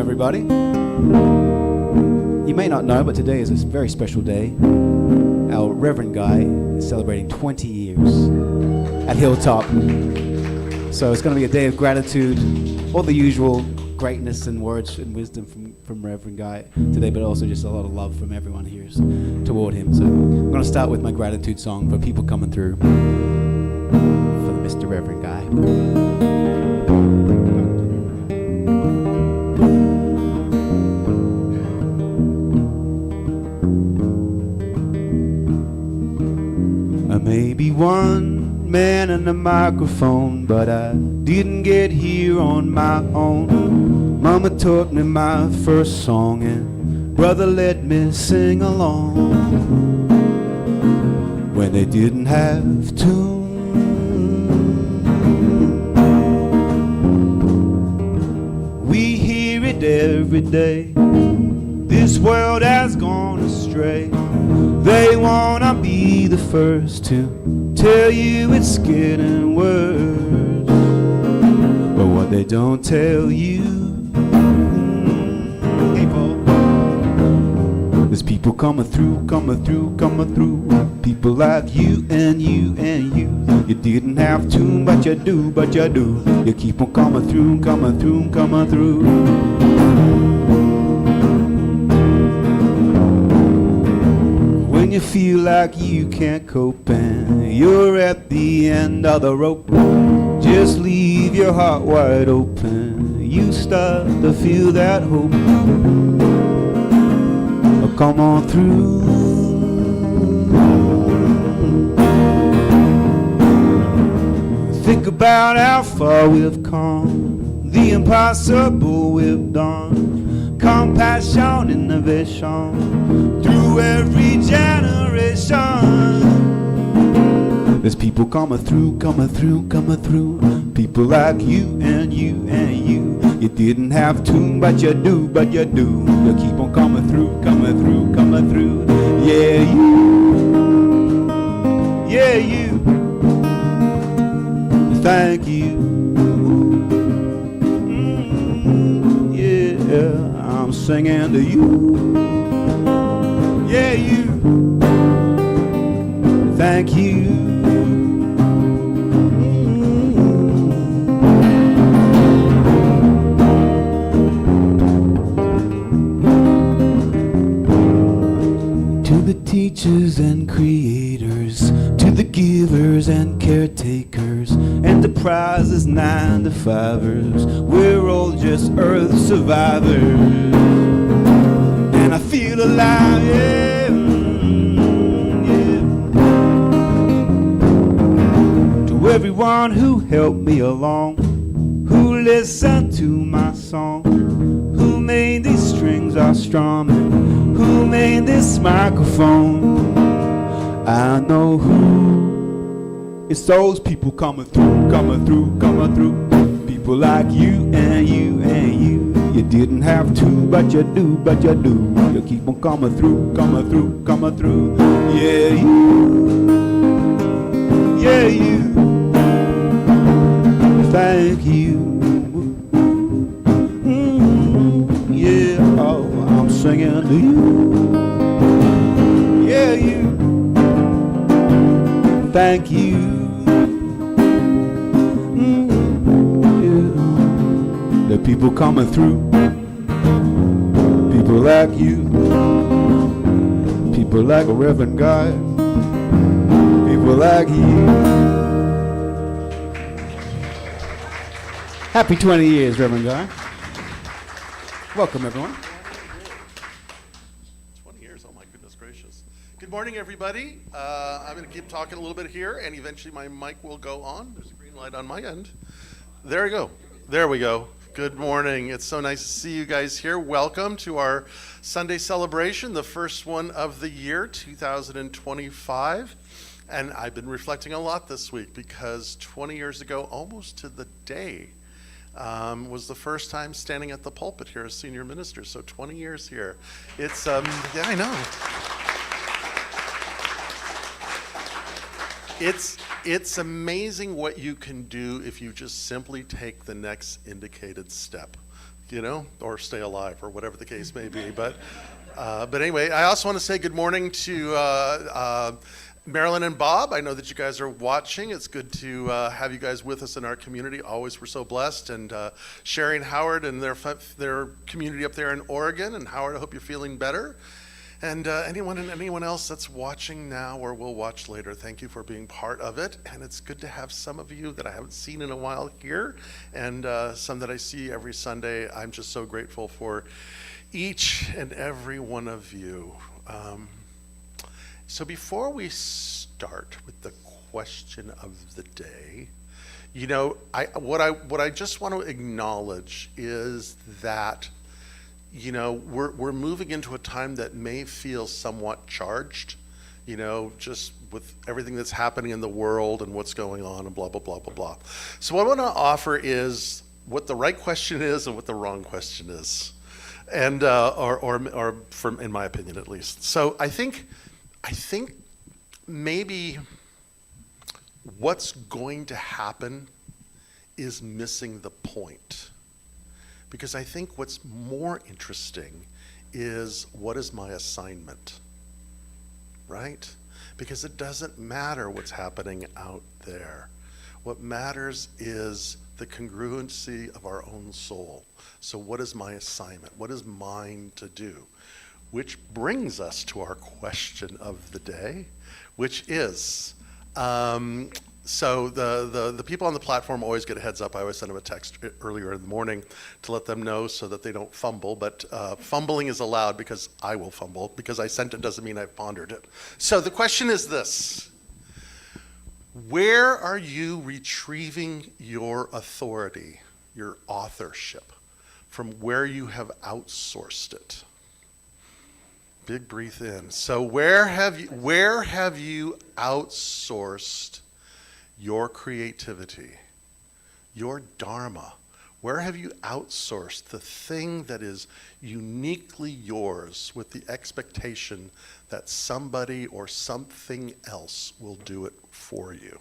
everybody. You may not know, but today is a very special day. Our Reverend Guy is celebrating 20 years at Hilltop. So it's going to be a day of gratitude, all the usual greatness and words and wisdom from Reverend Guy today, but also just a lot of love from everyone here toward him. So I'm going to start with my gratitude song for people coming through for the Mr. Reverend Guy. I may be one man and a microphone, but I didn't get here on my own. Mama taught me my first song and brother let me sing along when they didn't have tune. We hear it every day. This world has gone astray. They wanna be the first to tell you it's getting worse, but what they don't tell you, there's people coming through, coming through, coming through. People like you and you and you. You didn't have to, but you do, but you do. You keep on coming through, coming through, coming through. When you feel like you can't cope and you're at the end of the rope, just leave your heart wide open. You start to feel that hope. Oh, come on through. Think about how far we've come, the impossible we've done. Compassion, innovation, through every generation. There's people coming through, coming through, coming through. People like you and you and you. You didn't have to, but you do, but you do. You keep on coming through, coming through, coming through. Yeah, you. Yeah, you. Thank you. Yeah. I'm singing to you. Yeah, you. Thank you. To the teachers and creators, to the givers and caretakers, enterprises, 9-to-5ers, we're all just earth survivors. And I feel alive, yeah, yeah. To everyone who helped me along, who listened to my song, who made these strings are strumming, who made this microphone. I know who. It's those people coming through, coming through, coming through. People like you and you and you. You didn't have to, but you do, but you do. You keep on coming through, coming through, coming through. Yeah, you. Yeah, you. Thank you. Yeah, oh, I'm singing to you. Yeah, you. Thank you. The people coming through, people like you, people like a Reverend Guy, people like you. Happy 20 years, Reverend Guy. Welcome, everyone. 20 years, oh my goodness gracious. Good morning, everybody. I'm going to keep talking a little bit here, and eventually my mic will go on. There's a green light on my end. There we go. There we go. Good morning. It's so nice to see you guys here. Welcome to our Sunday celebration, the first one of the year, 2025. And I've been reflecting a lot this week because 20 years ago, almost to the day, was the first time standing at the pulpit here as senior minister. So 20 years here. It's, yeah, I know. It's amazing what you can do if you just simply take the next indicated step. or stay alive, or whatever the case may be. But anyway, I also want to say good morning to Marilyn and Bob. I know that you guys are watching. It's good to have you guys with us in our community. Always, we're so blessed. And Sherry and Howard and their community up there in Oregon. And Howard, I hope you're feeling better. And anyone else that's watching now or will watch later, thank you for being part of it. And it's good to have some of you that I haven't seen in a while here, and some that I see every Sunday. I'm just so grateful for each and every one of you. So before we start with the question of the day, what I just want to acknowledge is that we're moving into a time that may feel somewhat charged, just with everything that's happening in the world and what's going on and blah, blah, blah, blah, blah. So what I want to offer is what the right question is and what the wrong question is. And, or from, in my opinion, at least. So I think maybe what's going to happen is missing the point. Because I think what's more interesting is, what is my assignment, right? Because it doesn't matter what's happening out there. What matters is the congruency of our own soul. So what is my assignment? What is mine to do? Which brings us to our question of the day, which is, so the people on the platform always get a heads up. I always send them a text earlier in the morning to let them know so that they don't fumble. But fumbling is allowed because I will fumble. Because I sent it doesn't mean I've pondered it. So the question is this. Where are you retrieving your authority, your authorship, from where you have outsourced it? Big breath in. So where have you outsourced your creativity, your dharma? Where have you outsourced the thing that is uniquely yours with the expectation that somebody or something else will do it for you?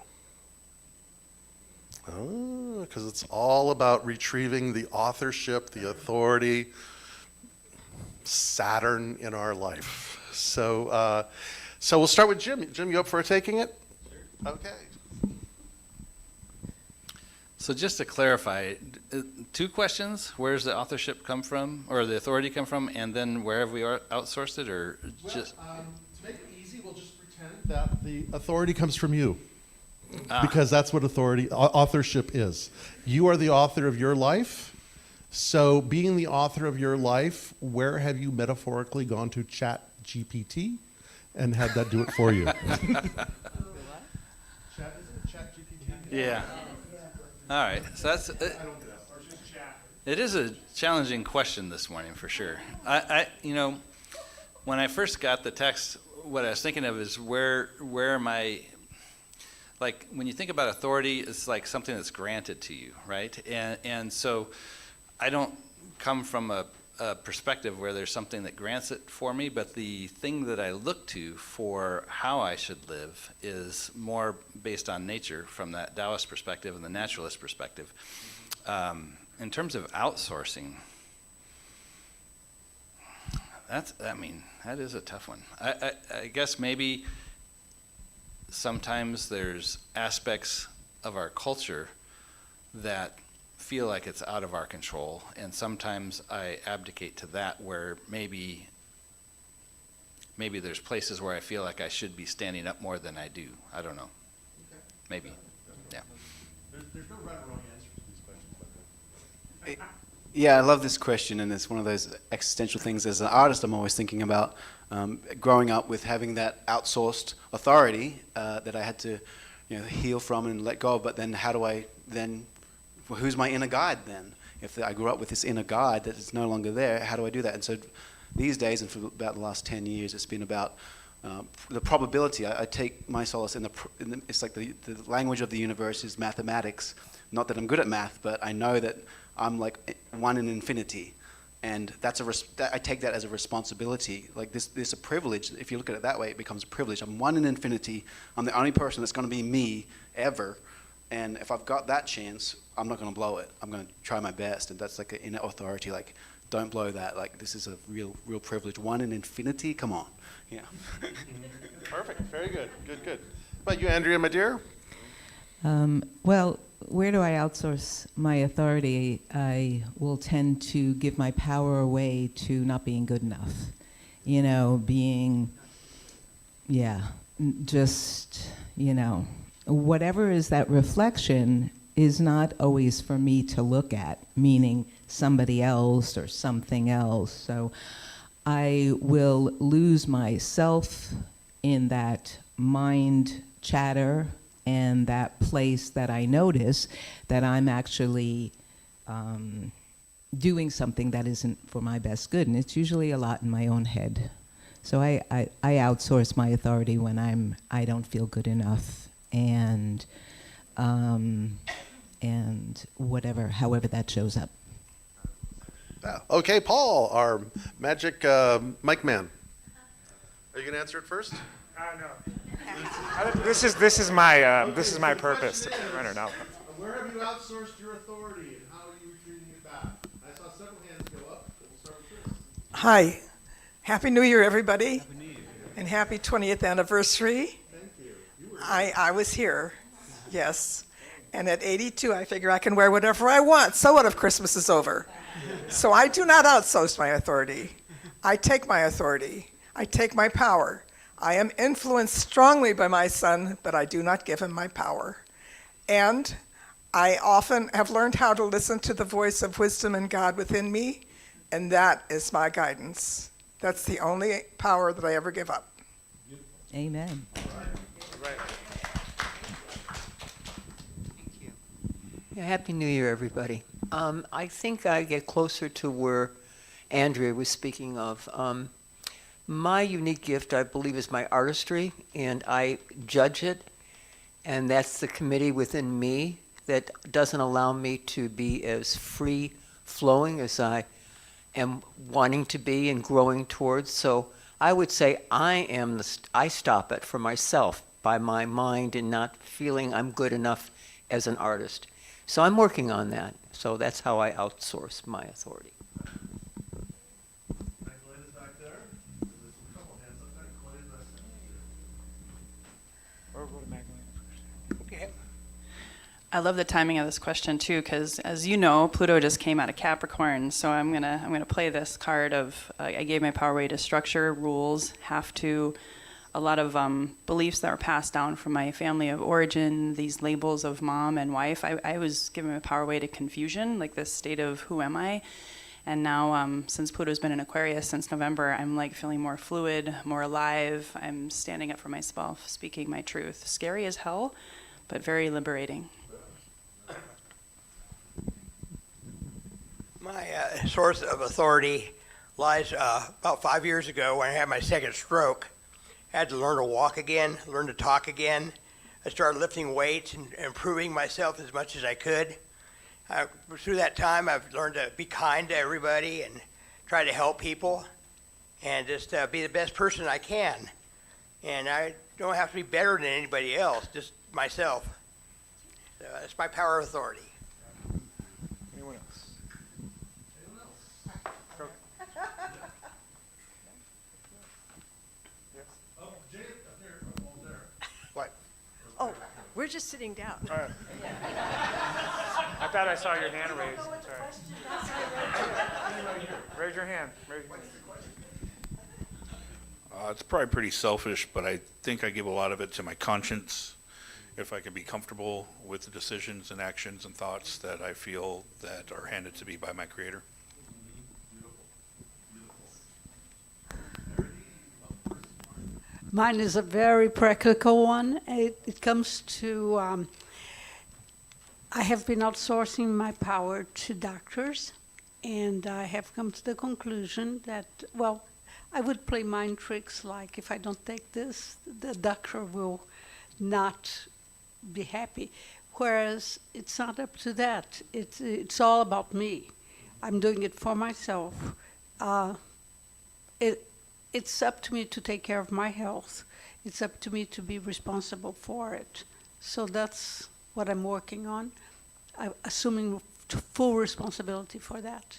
Oh, because it's all about retrieving the authorship, the authority, Saturn in our life. So we'll start with Jim. Jim, you up for taking it? Sure. Okay. So just to clarify, two questions: where's the authorship come from, or the authority come from, and then where have we outsourced it, or just? To make it easy, we'll just pretend that the authority comes from you, because that's what authorship is. You are the author of your life. So, being the author of your life, where have you metaphorically gone to Chat GPT and had that do it for you? Chat GPT? Yeah. All right, so that's it is a challenging question this morning for sure. I when I first got the text, what I was thinking of is where am I? Like when you think about authority, it's like something that's granted to you, right? And so I don't come from a perspective where there's something that grants it for me, but the thing that I look to for how I should live is more based on nature from that Taoist perspective and the naturalist perspective. In terms of outsourcing, that is a tough one. I guess maybe sometimes there's aspects of our culture that feel like it's out of our control, and sometimes I abdicate to that where maybe there's places where I feel like I should be standing up more than I do. I don't know. Okay. Maybe. Yeah. There's no right or wrong answer to these questions, by the way. Yeah, I love this question, and it's one of those existential things. As an artist, I'm always thinking about growing up with having that outsourced authority that I had to, heal from and let go of. But then, how do I then? Well, who's my inner guide then? If I grew up with this inner guide that is no longer there, how do I do that? And so these days, and for about the last 10 years, it's been about the probability. I take my solace in it's like the language of the universe is mathematics. Not that I'm good at math, but I know that I'm like one in infinity. And I take that as a responsibility. Like this a privilege. If you look at it that way, it becomes a privilege. I'm one in infinity. I'm the only person that's going to be me ever. And if I've got that chance, I'm not going to blow it. I'm going to try my best. And that's like an inner authority. Like, don't blow that. Like, this is a real privilege. One in infinity. Come on. Yeah. Perfect. Very good. Good. How about you, Andrea, my dear? Well, where do I outsource my authority? I will tend to give my power away to not being good enough. Whatever is that reflection is not always for me to look at, meaning somebody else or something else. So I will lose myself in that mind chatter and that place that I notice that I'm actually doing something that isn't for my best good. And it's usually a lot in my own head. So I outsource my authority when I don't feel good enough, and however that shows up. Okay, Paul, our magic mic man. Are you going to answer it first? No. This is my purpose. I don't know. Where have you outsourced your authority, and how are you retrieving it back? I saw several hands go up. We'll start with Chris. Hi. Happy New Year, everybody. Happy New Year. And happy 20th anniversary. Thank you. I was here, yes. And at 82, I figure I can wear whatever I want. So what if Christmas is over? So I do not outsource my authority. I take my authority. I take my power. I am influenced strongly by my son, but I do not give him my power. And I often have learned how to listen to the voice of wisdom and God within me, and that is my guidance. That's the only power that I ever give up. Amen. Right. Thank you. Yeah, Happy New Year, everybody. I think I get closer to where Andrea was speaking of. My unique gift, I believe, is my artistry, and I judge it, and that's the committee within me that doesn't allow me to be as free-flowing as I am wanting to be and growing towards. So I would say I stop it for myself by my mind and not feeling I'm good enough as an artist. So I'm working on that. So that's how I outsource my authority. Magdalena's back there. There's a couple hands up there. Claudia's back there. Or go to Magdalena first. Okay. I love the timing of this question too, because as you know, Pluto just came out of Capricorn, so I'm gonna play this card of I gave my power away to structure, rules, have to, a lot of beliefs that were passed down from my family of origin, these labels of mom and wife. I was giving my power away to confusion, like this state of who am I? And now, since Pluto's been in Aquarius since November, I'm like feeling more fluid, more alive. I'm standing up for myself, speaking my truth. Scary as hell, but very liberating. My source of authority lies about 5 years ago when I had my second stroke. I had to learn to walk again, learn to talk again. I started lifting weights and improving myself as much as I could. Through that time, I've learned to be kind to everybody and try to help people and just be the best person I can. And I don't have to be better than anybody else, just myself. So that's my power of authority. Anyone else? Go. Yes. Oh, Jay, up there. Oh, there. What? Oh, we're just sitting down. All right. I thought I saw your hand raised. Sorry. Raise your hand. Raise your hand. It's probably pretty selfish, but I think I give a lot of it to my conscience. If I can be comfortable with the decisions and actions and thoughts that I feel that are handed to me by my Creator. Mine is a very practical one. It comes to, I have been outsourcing my power to doctors, and I have come to the conclusion that, well, I would play mind tricks like if I don't take this, the doctor will not be happy. Whereas it's not up to that. It's all about me. I'm doing it for myself. It's up to me to take care of my health. It's up to me to be responsible for it. So that's what I'm working on, assuming full responsibility for that.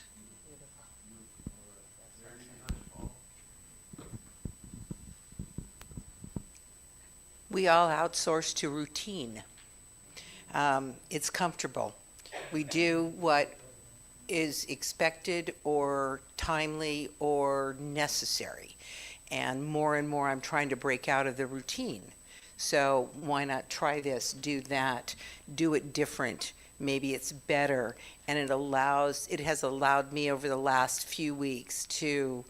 We all outsource to routine. It's comfortable. We do what is expected or timely or necessary. And more I'm trying to break out of the routine. So why not try this, do that, do it different? Maybe it's better. And it has allowed me over the last few weeks to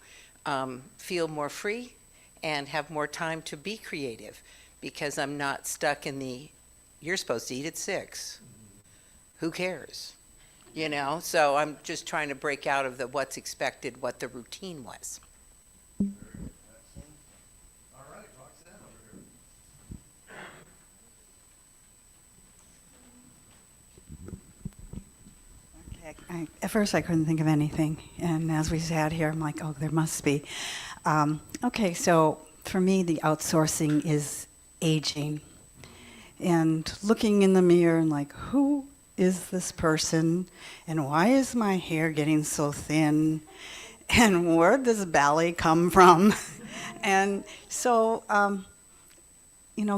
feel more free and have more time to be creative, because I'm not stuck in you're supposed to eat at 6. Who cares? You know, so I'm just trying to break out of what's expected, what the routine was. All right, Roxanne over here. Okay. At first I couldn't think of anything, and as we sat here, I'm like, oh, there must be. Okay, so for me, the outsourcing is aging. And looking in the mirror and like, who is this person? And why is my hair getting so thin? And where does ballet come from? And so,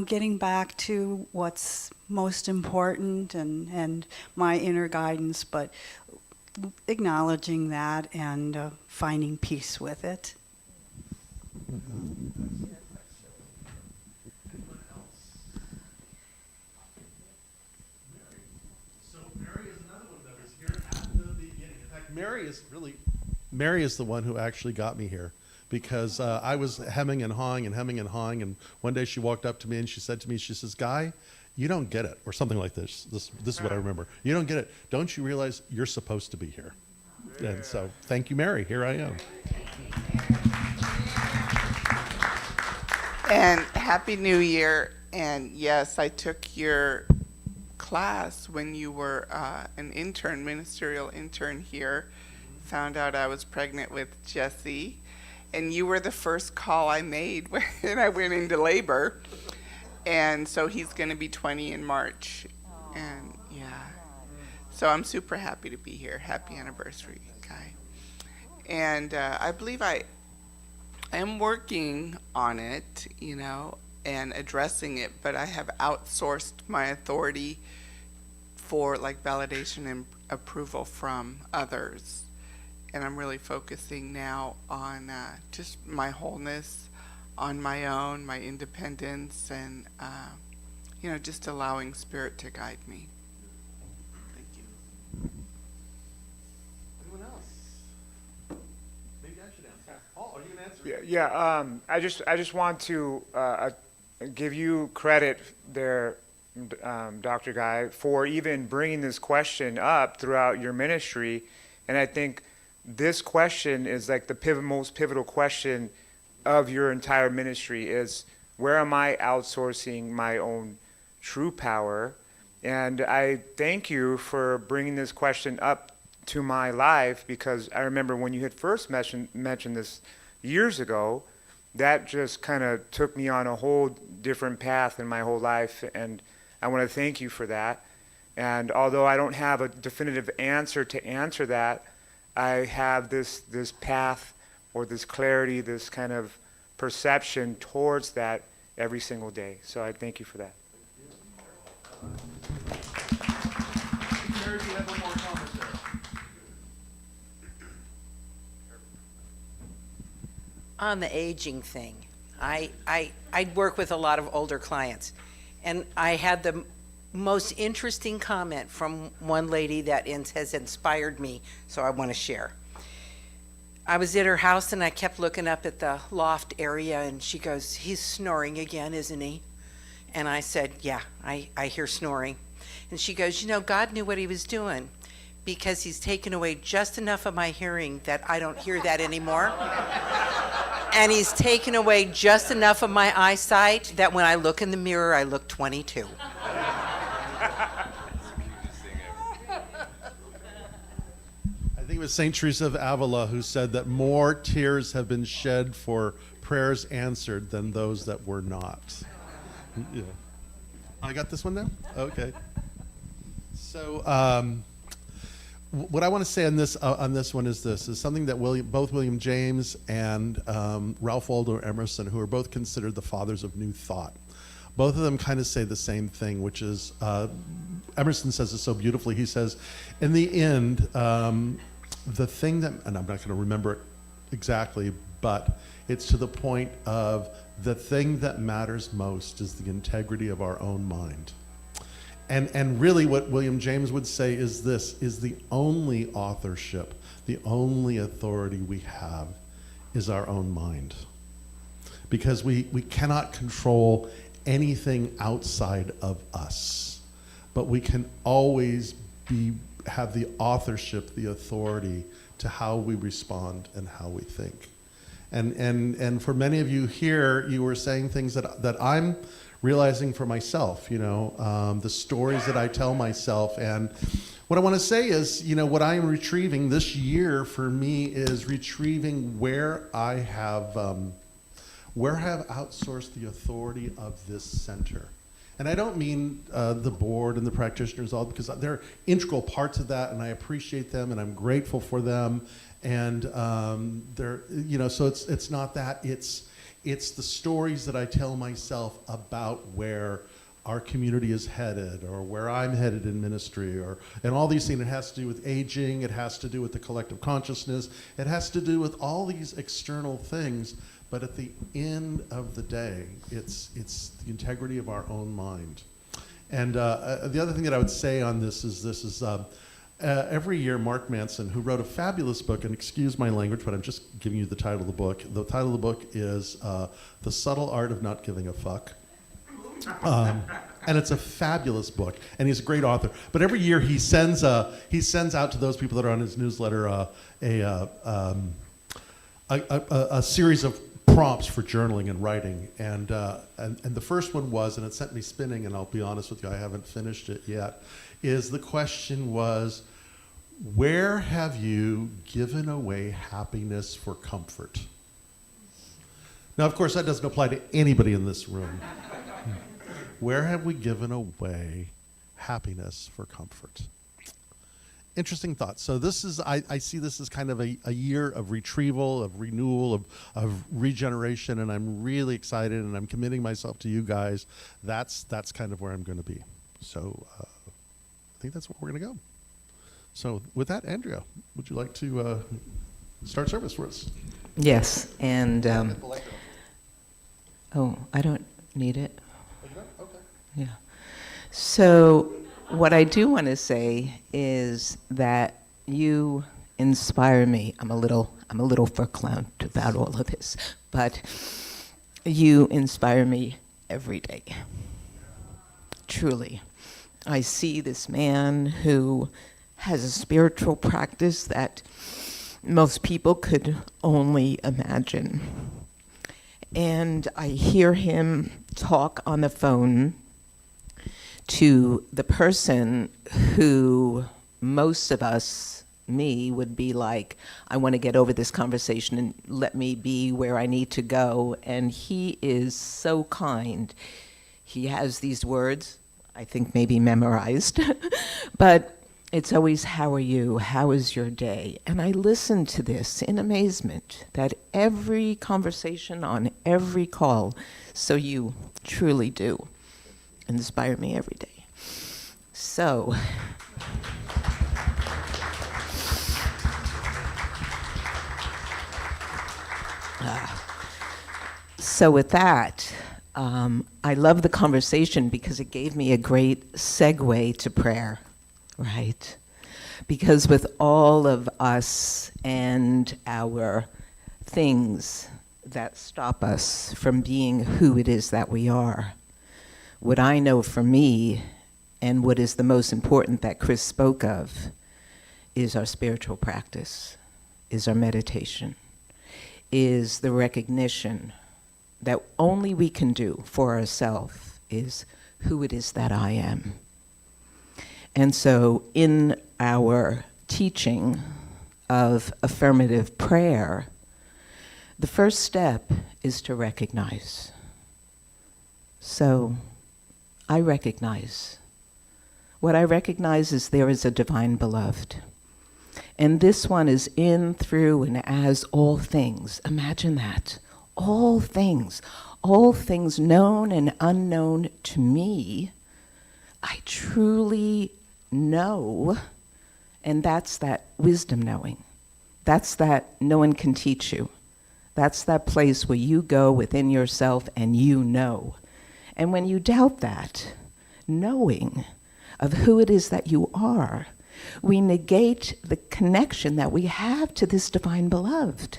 getting back to what's most important and my inner guidance, but acknowledging that and finding peace with it. Mary is the one who actually got me here, because I was hemming and hawing, and one day she walked up to me and she said to me, she says, "Guy, you don't get it," or something like this. This is what I remember. "You don't get it. Don't you realize you're supposed to be here?" Yeah. And so, thank you, Mary. Here I am. And Happy New Year. And yes, I took your class when you were an intern, ministerial intern here. Found out I was pregnant with Jesse, and you were the first call I made when I went into labor. And so he's going to be 20 in March. And yeah, so I'm super happy to be here. Happy anniversary, Guy. And I believe I am working on it, and addressing it, but I have outsourced my authority for like validation and approval from others. And I'm really focusing now on just my wholeness, on my own, my independence, and just allowing Spirit to guide me. Thank you. Anyone else? Maybe I should answer. Paul, are you going to answer? Yeah. I just want to give you credit there, Dr. Guy, for even bringing this question up throughout your ministry. And I think this question is like the most pivotal question of your entire ministry is, where am I outsourcing my own true power? And I thank you for bringing this question up to my life, because I remember when you had first mentioned this years ago, that just kind of took me on a whole different path in my whole life, and I want to thank you for that. And although I don't have a definitive answer to answer that, I have this path or this clarity, this kind of perception towards that every single day. So I thank you for that. Mary, do you have one more comment there? On the aging thing, I work with a lot of older clients, and I had the most interesting comment from one lady that has inspired me, so I want to share. I was at her house and I kept looking up at the loft area, and she goes, "He's snoring again, isn't he?" And I said, "Yeah, I hear snoring." And she goes, "God knew what he was doing, because he's taken away just enough of my hearing that I don't hear that anymore. And he's taken away just enough of my eyesight that when I look in the mirror, I look 22. I think it was St. Teresa of Avila who said that more tears have been shed for prayers answered than those that were not. Yeah. I got this one now? Okay. So, what I want to say on this one is this: is something that both William James and Ralph Waldo Emerson, who are both considered the fathers of New Thought, both of them kind of say the same thing, which is Emerson says it so beautifully. He says, in the end, the thing that, and I'm not going to remember it exactly, but it's to the point of the thing that matters most is the integrity of our own mind. And really what William James would say is this, is the only authorship, the only authority we have is our own mind. Because we cannot control anything outside of us, but we can always have the authorship, the authority to how we respond and how we think. And for many of you here, you were saying things that I'm realizing for myself, the stories that I tell myself. And what I want to say is, what I am retrieving this year for me is retrieving where I have outsourced the authority of this center. And I don't mean the board and the practitioners all, because they're integral parts of that, and I appreciate them, and I'm grateful for them. And they're, so it's not that, it's the stories that I tell myself about where our community is headed, or where I'm headed in ministry, and all these things. It has to do with aging, it has to do with the collective consciousness, it has to do with all these external things. But at the end of the day, it's the integrity of our own mind. And the other thing that I would say on this is every year Mark Manson, who wrote a fabulous book, and excuse my language, but I'm just giving you the title of the book. The title of the book is The Subtle Art of Not Giving a Fuck. And it's a fabulous book, and he's a great author. But every year he sends out to those people that are on his newsletter a series of prompts for journaling and writing, and the first one was, and it sent me spinning, and I'll be honest with you, I haven't finished it yet, is the question was, where have you given away happiness for comfort? Now, of course, that doesn't apply to anybody in this room. Where have we given away happiness for comfort? Interesting thought. So this is, I see this as kind of a year of retrieval, of renewal, of regeneration, and I'm really excited, and I'm committing myself to you guys. That's kind of where I'm going to be. So I think that's where we're going to go. So with that, Andrea, would you like to start service for us? Yes, and I don't need it. Oh, you don't? Okay. Yeah. So what I do want to say is that you inspire me. I'm a little verklempt about all of this, but you inspire me every day. Truly. I see this man who has a spiritual practice that most people could only imagine. And I hear him talk on the phone to the person who most of us, me, would be like, I want to get over this conversation and let me be where I need to go. And he is so kind. He has these words, I think maybe memorized, but it's always, how are you? How is your day? And I listen to this in amazement that every conversation on every call, so you truly do inspire me every day. So, with that, I love the conversation because it gave me a great segue to prayer, right? Because with all of us and our things that stop us from being who it is that we are, what I know for me, and what is the most important that Chris spoke of, is our spiritual practice, is our meditation, is the recognition that only we can do for ourselves is who it is that I am. And so in our teaching of affirmative prayer, the first step is to recognize. So I recognize What I recognize is there is a divine beloved. And this one is in, through, and as all things. Imagine that. All things known and unknown to me, I truly know, and that's that wisdom knowing. That's that no one can teach you. That's that place where you go within yourself and you know. And when you doubt that, knowing of who it is that you are, we negate the connection that we have to this divine beloved.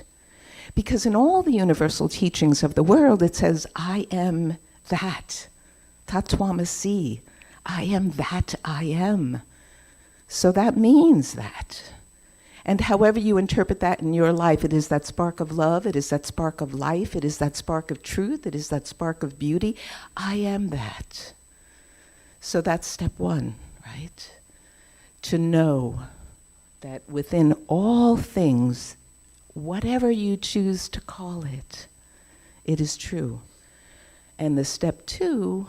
Because in all the universal teachings of the world, it says, I am that. Tatwamasi. I am that I am. So that means that. And however you interpret that in your life, it is that spark of love, it is that spark of life, it is that spark of truth, it is that spark of beauty. I am that. So that's step one, right? To know that within all things, whatever you choose to call it, it is true. And the step two,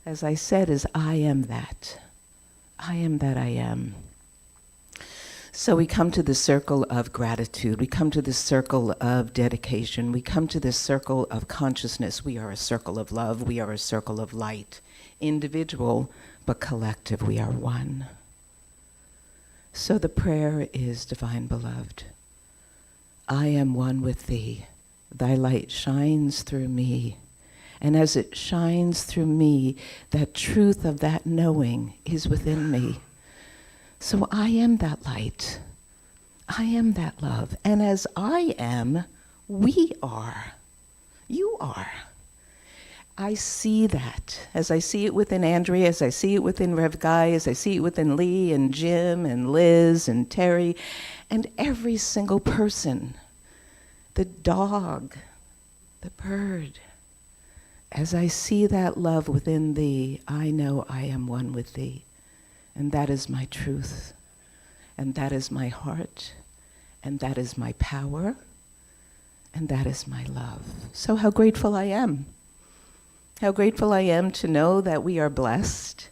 as I said, is I am that. I am that I am. So we come to the circle of gratitude. We come to this circle of dedication. We come to this circle of consciousness. We are a circle of love. We are a circle of light. Individual, but collective. We are one. So the prayer is, Divine Beloved, I am one with thee. Thy light shines through me. And as it shines through me, that truth of that knowing is within me. So I am that light. I am that love. And as I am, we are. You are. I see that. As I see it within Andrea, as I see it within Rev Guy, as I see it within Lee and Jim and Liz and Terry and every single person. The dog, the bird. As I see that love within thee, I know I am one with thee. And that is my truth. And that is my heart. And that is my power. And that is my love. So how grateful I am. How grateful I am to know that we are blessed.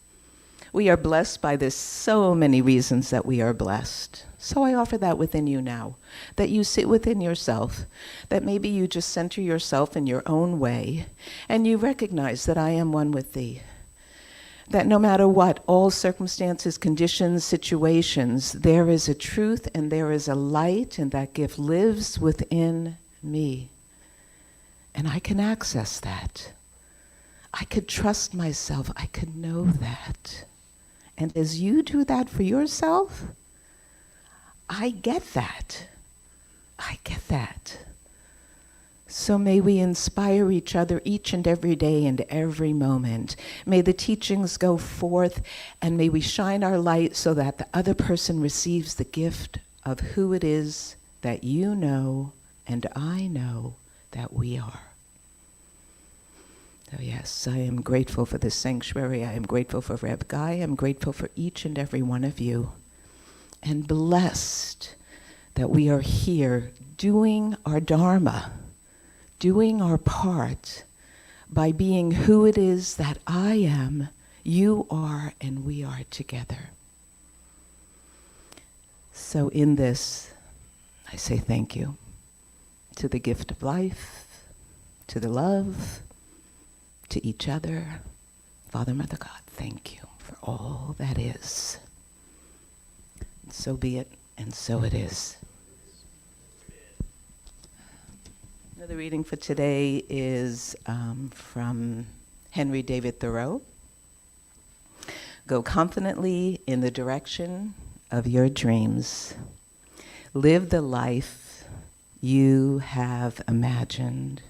We are blessed by this so many reasons that we are blessed. So I offer that within you now, that you sit within yourself, that maybe you just center yourself in your own way, and you recognize that I am one with thee. That no matter what, all circumstances, conditions, situations, there is a truth and there is a light, and that gift lives within me. And I can access that. I could trust myself. I could know that. And as you do that for yourself, I get that. I get that. So may we inspire each other each and every day and every moment. May the teachings go forth, and may we shine our light so that the other person receives the gift of who it is that you know and I know that we are. So yes, I am grateful for this sanctuary. I am grateful for Rev Guy. I am grateful for each and every one of you. And blessed that we are here doing our dharma, doing our part by being who it is that I am, you are, and we are together. So in this, I say thank you to the gift of life, to the love, to each other. Father, Mother, God, thank you for all that is. And so be it, and so it is. Another reading for today is from Henry David Thoreau. Go confidently in the direction of your dreams. Live the life you have imagined.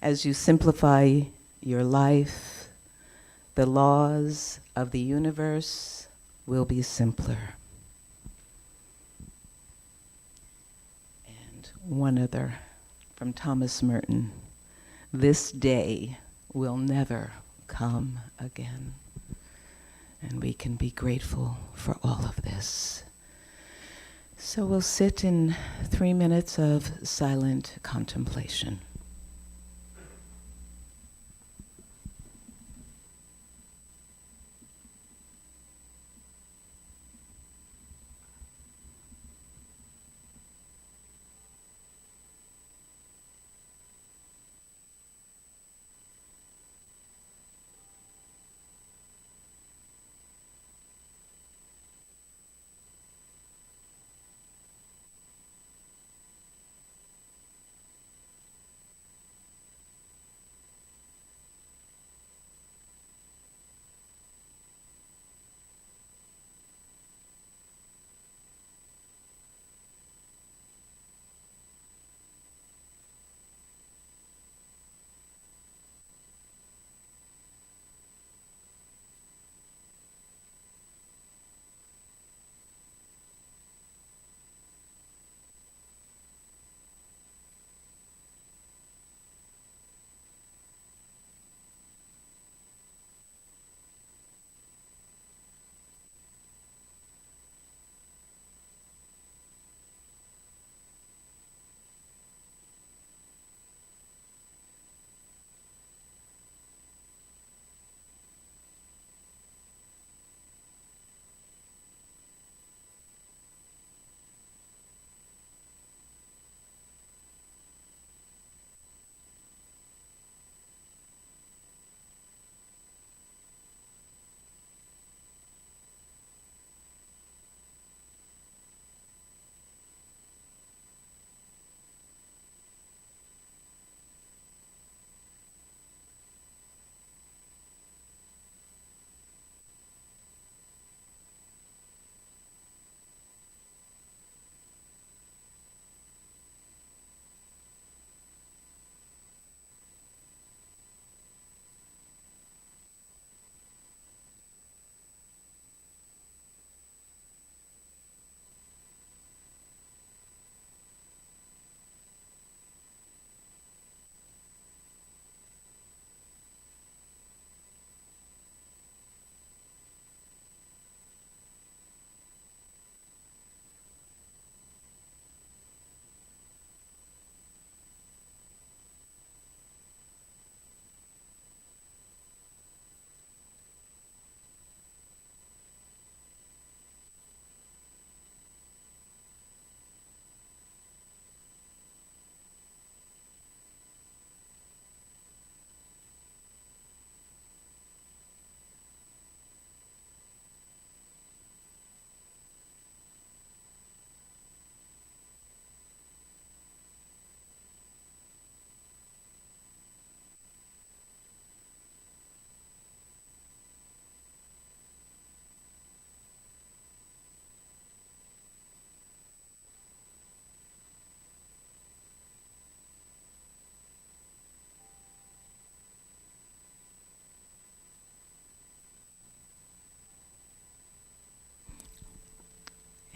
As you simplify your life, the laws of the universe will be simpler. And one other from Thomas Merton. This day will never come again. And we can be grateful for all of this. So we'll sit in 3 minutes of silent contemplation.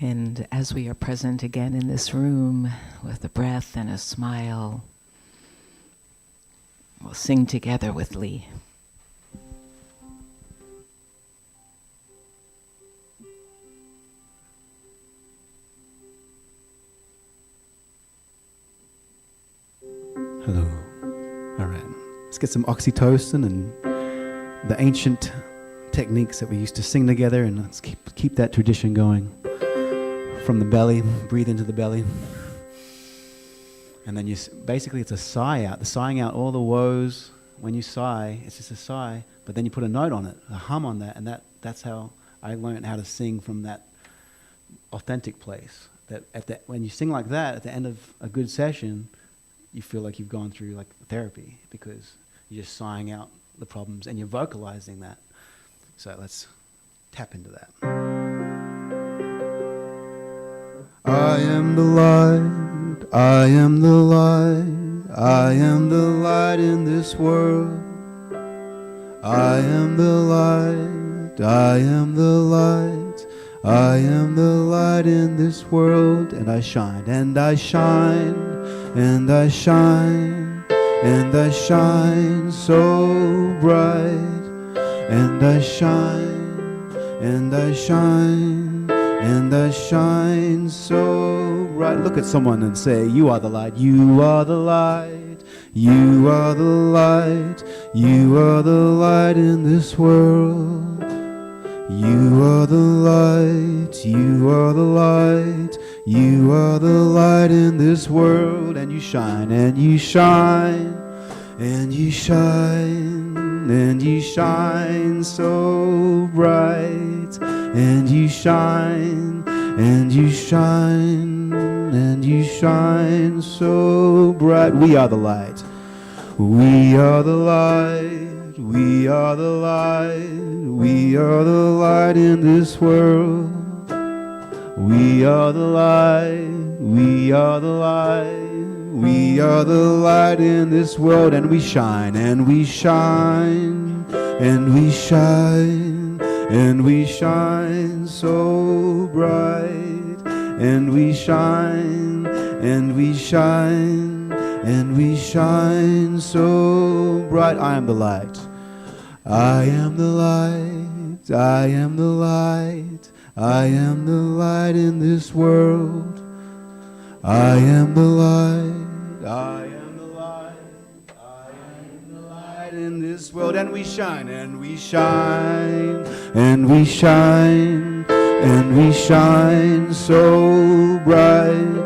And as we are present again in this room with a breath and a smile, we'll sing together with Lee. Hello. All right. Let's get some oxytocin and the ancient techniques that we used to sing together, and let's keep that tradition going. From the belly, breathe into the belly. And then basically it's a sigh out. The sighing out all the woes. When you sigh, it's just a sigh, but then you put a note on it, a hum on that, and that's how I learned how to sing from that authentic place. That when you sing like that, at the end of a good session, you feel like you've gone through like therapy, because you're just sighing out the problems and you're vocalizing that. So let's tap into that. I am the light, I am the light, I am the light in this world. I am the light, I am the light, I am the light in this world. And I shine, and I shine, and I shine, and I shine so bright. And I shine, and I shine, and I shine so bright. Look at someone and say, you are the light, you are the light, you are the light, you are the light in this world. You are the light, you are the light, you are the light in this world. And you shine, and you shine, and you shine, and you shine so bright. And you shine, and you shine, and you shine so bright. We are the light, we are the light, we are the light, we are the light in this world. We are the light, we are the light, we are the light in this world. And we shine, and we shine, and we shine, and we shine so bright. And we shine, and we shine, and we shine so bright. I am the light, I am the light, I am the light, I am the light in this world. I am the light, I am the light, I am the light in this world. And we shine, and we shine, and we shine, and we shine so bright.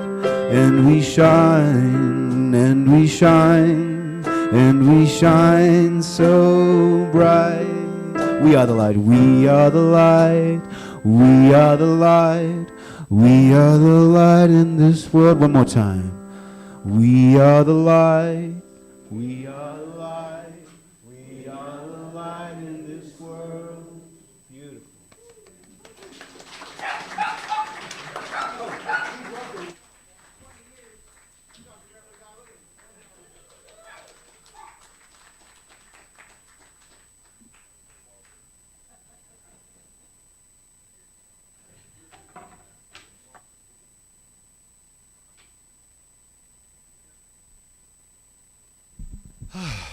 And we shine, and we shine, and we shine so bright. We are the light, we are the light, we are the light, we are the light in this world. One more time. We are the light, we are the light, we are the light in this world. Beautiful.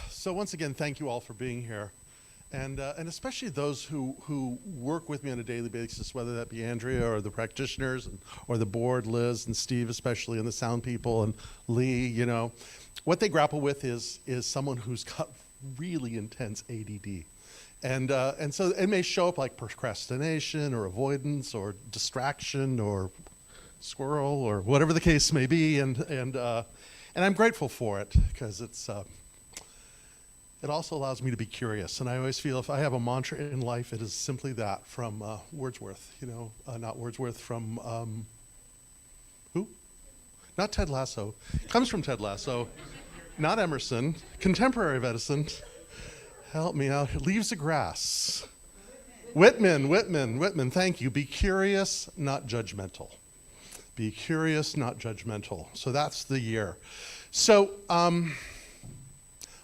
So once again, thank you all for being here. And especially those who work with me on a daily basis, whether that be Andrea or the practitioners or the board, Liz and Steve especially, and the sound people, and Lee, you know. What they grapple with is someone who's got really intense ADD. And so it may show up like procrastination or avoidance or distraction or squirrel or whatever the case may be. And I'm grateful for it, because it also allows me to be curious. And I always feel if I have a mantra in life, it is simply that, from Wordsworth, not Wordsworth, from who? Not Ted Lasso. Comes from Ted Lasso, not Emerson, contemporary of Edison. Help me out. Leaves of Grass. Whitman, thank you. Be curious, not judgmental. Be curious, not judgmental. So that's the year. So,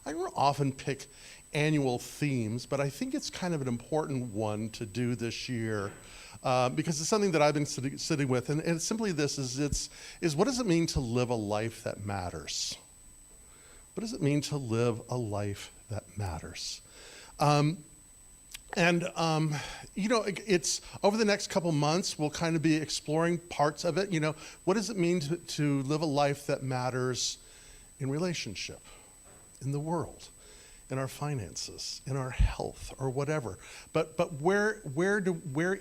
I don't often pick annual themes, but I think it's kind of an important one to do this year. because it's something that I've been sitting with, and it's simply this: is what does it mean to live a life that matters? What does it mean to live a life that matters? It's over the next couple months, we'll kind of be exploring parts of it. What does it mean to live a life that matters in relationship, in the world, in our finances, in our health, or whatever? But where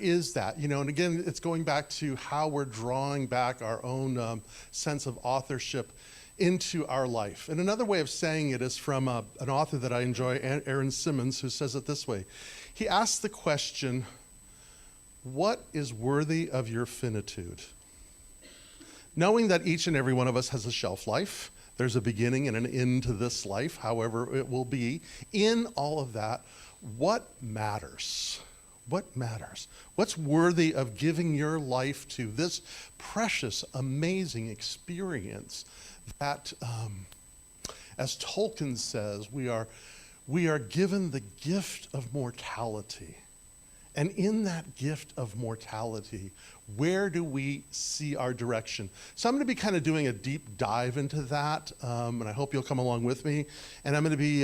is that? And again, it's going back to how we're drawing back our own sense of authorship into our life. And another way of saying it is from an author that I enjoy, Aaron Simmons, who says it this way. He asks the question, what is worthy of your finitude? Knowing that each and every one of us has a shelf life, there's a beginning and an end to this life, however it will be. In all of that, what matters? What matters? What's worthy of giving your life to? This precious, amazing experience that, as Tolkien says, we are given the gift of mortality. And in that gift of mortality, where do we see our direction? So I'm going to be kind of doing a deep dive into that, and I hope you'll come along with me. And I'm going to be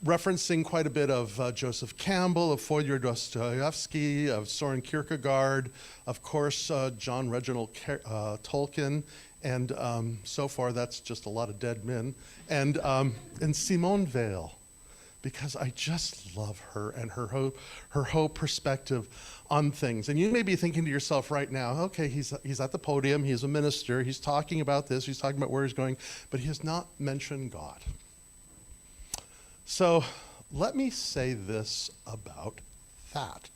referencing quite a bit of Joseph Campbell, of Fyodor Dostoevsky, of Soren Kierkegaard, of course, John Reginald Tolkien, and so far that's just a lot of dead men, and Simone Weil, because I just love her and her whole perspective on things. And you may be thinking to yourself right now, okay, he's at the podium, he's a minister, he's talking about this, he's talking about where he's going, but he has not mentioned God. So let me say this about that.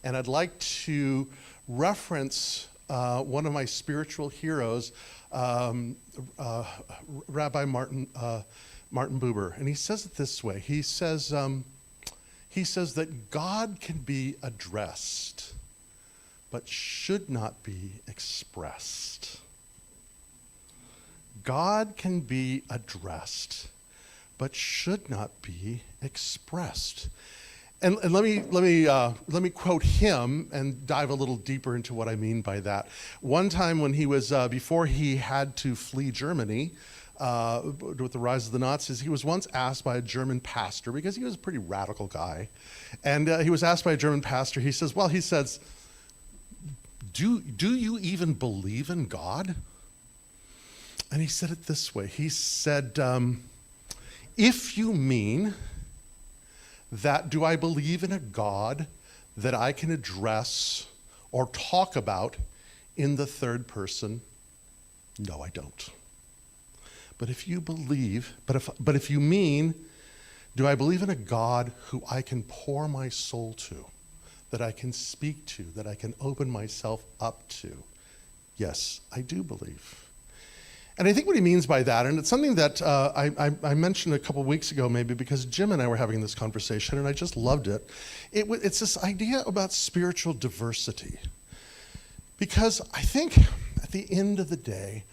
And I'd like to reference one of my spiritual heroes, Rabbi Martin Buber. And he says it this way. He says that God can be addressed, but should not be expressed. God can be addressed, but should not be expressed. And let me quote him and dive a little deeper into what I mean by that. One time when he was before he had to flee Germany with the rise of the Nazis, he was once asked by a German pastor, because he was a pretty radical guy, and he was asked by a German pastor. He says, "Do you even believe in God?" And he said it this way. He said, "If you mean that, do I believe in a God that I can address or talk about in the third person? No, I don't. But if you believe, but if you mean, do I believe in a God who I can pour my soul to, that I can speak to, that I can open myself up to? Yes, I do believe." And I think what he means by that, and it's something that I mentioned a couple weeks ago maybe, because Jim and I were having this conversation, and I just loved it. It's this idea about spiritual diversity. Because I think at the end of the day,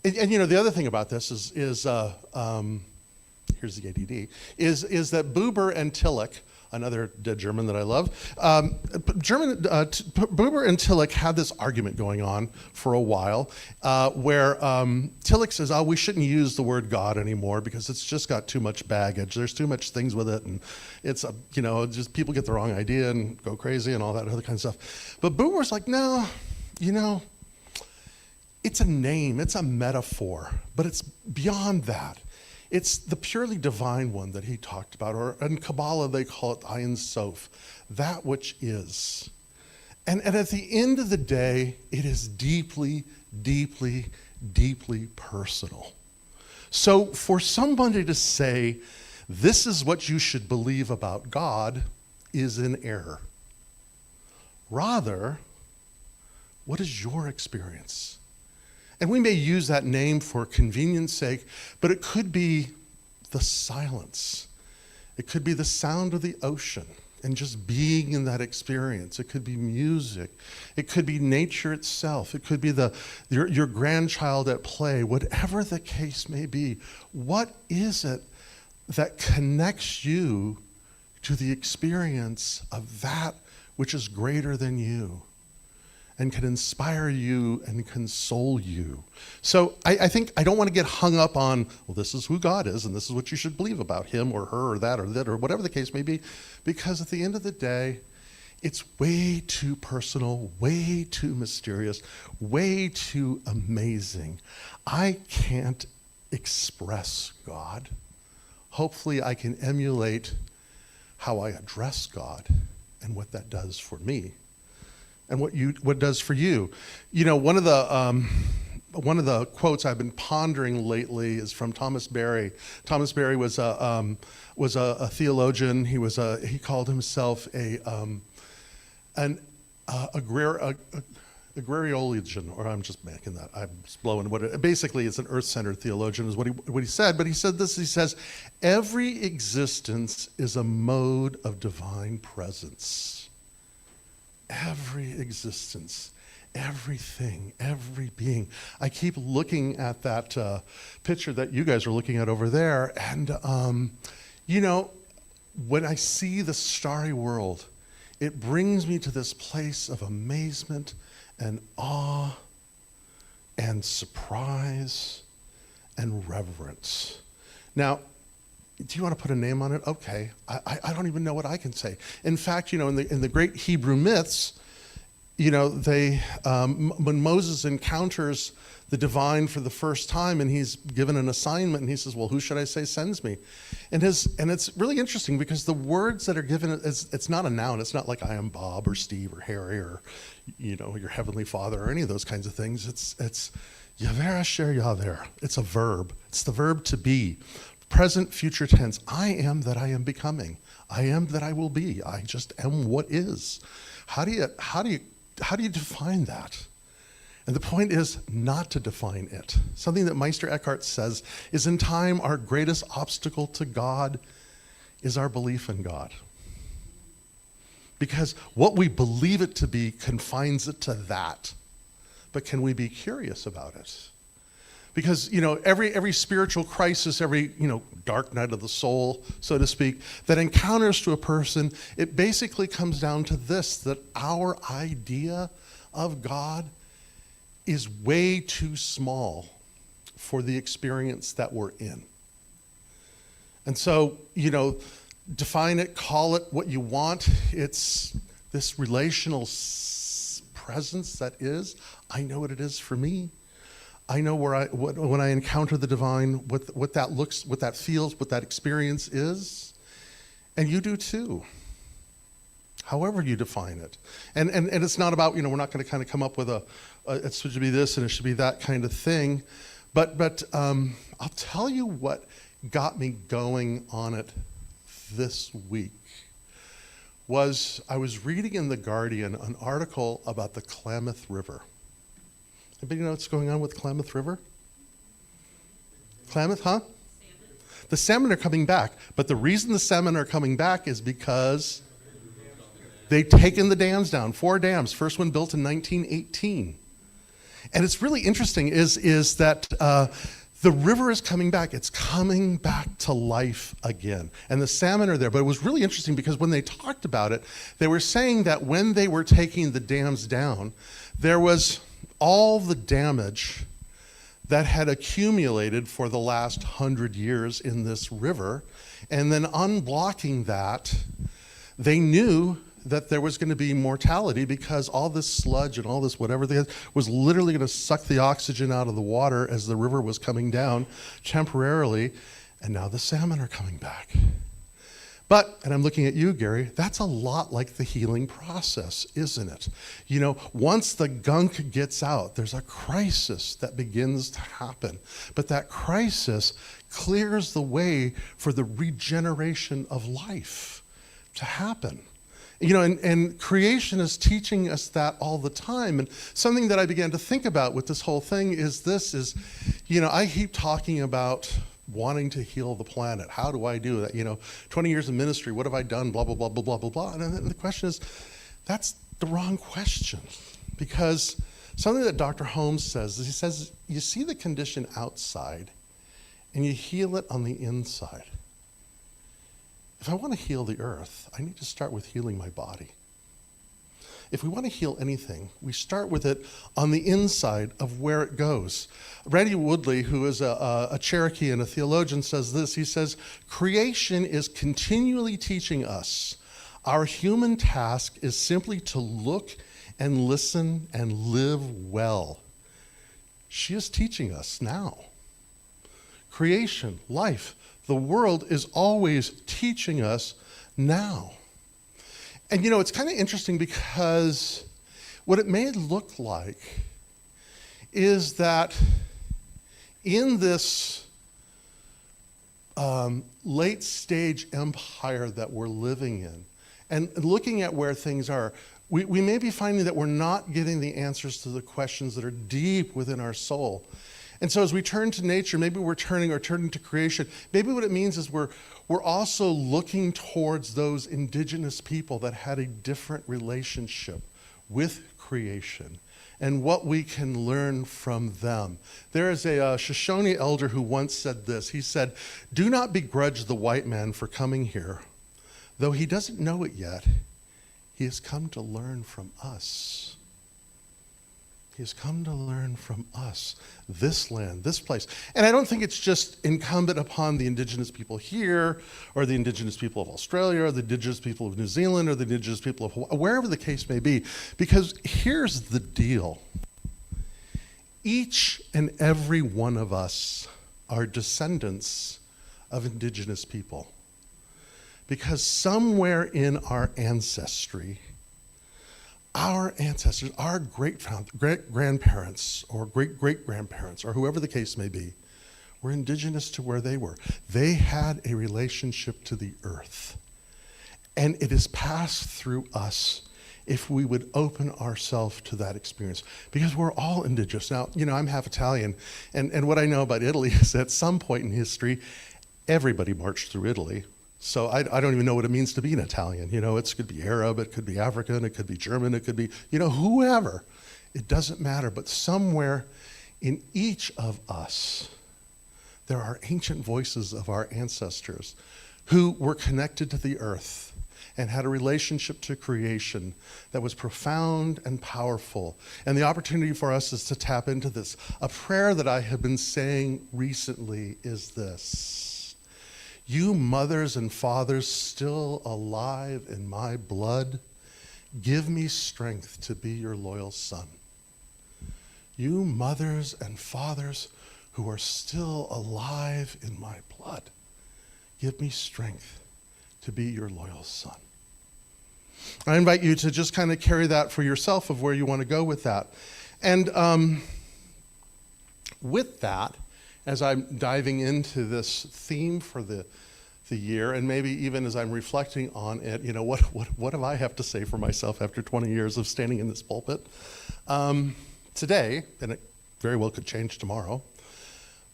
and the other thing about this is here's the ADD, is that Buber and Tillich, another dead German that I love, Buber and Tillich had this argument going on for a while, where Tillich says, "Oh, we shouldn't use the word God anymore because it's just got too much baggage. There's too much things with it, and it's just people get the wrong idea and go crazy and all that other kind of stuff." But Buber's like, "No, it's a name, it's a metaphor, but it's beyond that. It's the purely divine one that he talked about, or in Kabbalah they call it Ein Sof, that which is." And at the end of the day, it is deeply, deeply, deeply personal. So for somebody to say, this is what you should believe about God, is in error. Rather, what is your experience? And we may use that name for convenience sake, but it could be the silence. It could be the sound of the ocean and just being in that experience. It could be music. It could be nature itself. It could be your grandchild at play. Whatever the case may be, what is it that connects you to the experience of that which is greater than you and can inspire you and console you. So I think I don't want to get hung up on, well, this is who God is and this is what you should believe about him or her or that or whatever the case may be, because at the end of the day, it's way too personal, way too mysterious, way too amazing. I can't express God. Hopefully I can emulate how I address God and what that does for me and what it does for you. You know, one of the quotes I've been pondering lately is from Thomas Berry. Thomas Berry was a theologian. He called himself an agrariologian, or I'm just making that. I'm just blowing what it. Basically, it's an earth-centered theologian, is what he said. But he said this. He says, "Every existence is a mode of divine presence." Every existence, everything, every being. I keep looking at that picture that you guys are looking at over there, and you know, when I see the starry world, it brings me to this place of amazement and awe and surprise and reverence. Now, do you want to put a name on it? Okay, I don't even know what I can say. In fact, you know, in the great Hebrew myths, you know, when Moses encounters the divine for the first time and he's given an assignment and he says, well, who should I say sends me? And it's really interesting because the words that are given, it's not a noun. It's not like I am Bob or Steve or Harry or, you know, your heavenly father or any of those kinds of things. It's Yaver Asher Yaver. It's a verb. It's the verb to be. Present, future tense. I am that I am becoming. I am that I will be. I just am what is. How do you define that? And the point is not to define it. Something that Meister Eckhart says is, in time, our greatest obstacle to God is our belief in God. Because what we believe it to be confines it to that. But can we be curious about it? Because, you know, every spiritual crisis, every, you know, dark night of the soul, so to speak, that encounters to a person, it basically comes down to this, that our idea of God is way too small for the experience that we're in. And so, you know, define it, call it what you want. It's this relational presence that is. I know what it is for me. I know when I encounter the divine, what that looks, what that feels, what that experience is, and you do too. However you define it, and it's not about, you know, we're not going to kind of come up with it should be this and it should be that kind of thing, but I'll tell you what got me going on it this week was I was reading in The Guardian an article about the Klamath River. Anybody know what's going on with Klamath River? Klamath, huh? The salmon are coming back. But the reason the salmon are coming back is because they've taken the dams down. 4 dams. First one built in 1918. And it's really interesting is that the river is coming back. It's coming back to life again. And the salmon are there. But it was really interesting because when they talked about it, they were saying that when they were taking the dams down, there was all the damage that had accumulated for the last 100 years in this river. And then unblocking that, they knew that there was going to be mortality because all this sludge and all this whatever they had was literally going to suck the oxygen out of the water as the river was coming down temporarily. And now the salmon are coming back. But, and I'm looking at you, Gary, that's a lot like the healing process, isn't it? You know, once the gunk gets out, there's a crisis that begins to happen. But that crisis clears the way for the regeneration of life to happen. You know, and creation is teaching us that all the time. And something that I began to think about with this whole thing is you know, I keep talking about wanting to heal the planet. How do I do that? You know, 20 years of ministry, what have I done? Blah, blah, blah, blah, blah, blah, blah. And then the question is, that's the wrong question. Because something that Dr. Holmes says is, he says, you see the condition outside and you heal it on the inside. If I want to heal the earth, I need to start with healing my body. if we want to heal anything, we start with it on the inside of where it goes. Randy Woodley, who is a Cherokee and a theologian, says this. He says, creation is continually teaching us. Our human task is simply to look and listen and live well. She is teaching us now. Creation, life, the world is always teaching us now. And you know, it's kind of interesting because what it may look like is that in this late stage empire that we're living in, and looking at where things are, we may be finding that we're not getting the answers to the questions that are deep within our soul. And so as we turn to nature, maybe we're turning to creation. Maybe what it means is we're also looking towards those indigenous people that had a different relationship with creation and what we can learn from them. There is a Shoshone elder who once said this. He said, "Do not begrudge the white man for coming here. Though he doesn't know it yet, he has come to learn from us." He has come to learn from us, this land, this place. And I don't think it's just incumbent upon the indigenous people here, or the indigenous people of Australia, or the indigenous people of New Zealand, or the indigenous people of Hawaii, wherever the case may be. Because here's the deal. Each and every one of us are descendants of indigenous people. Because somewhere in our ancestry, our ancestors, our great-grandparents or great-great-grandparents, or whoever the case may be, were indigenous to where they were. They had a relationship to the earth. And it is passed through us if we would open ourselves to that experience. Because we're all indigenous. Now, you know, I'm half Italian, and what I know about Italy is at some point in history, everybody marched through Italy. So I don't even know what it means to be an Italian. You know, it could be Arab, it could be African, it could be German, it could be, you know, whoever. It doesn't matter. But somewhere in each of us, there are ancient voices of our ancestors who were connected to the earth and had a relationship to creation that was profound and powerful. And the opportunity for us is to tap into this. A prayer that I have been saying recently is this. You mothers and fathers still alive in my blood, give me strength to be your loyal son. You mothers and fathers who are still alive in my blood, give me strength to be your loyal son. I invite you to just kind of carry that for yourself of where you want to go with that. And with that, as I'm diving into this theme for the year, and maybe even as I'm reflecting on it, you know, what do I have to say for myself after 20 years of standing in this pulpit? Today, and it very well could change tomorrow,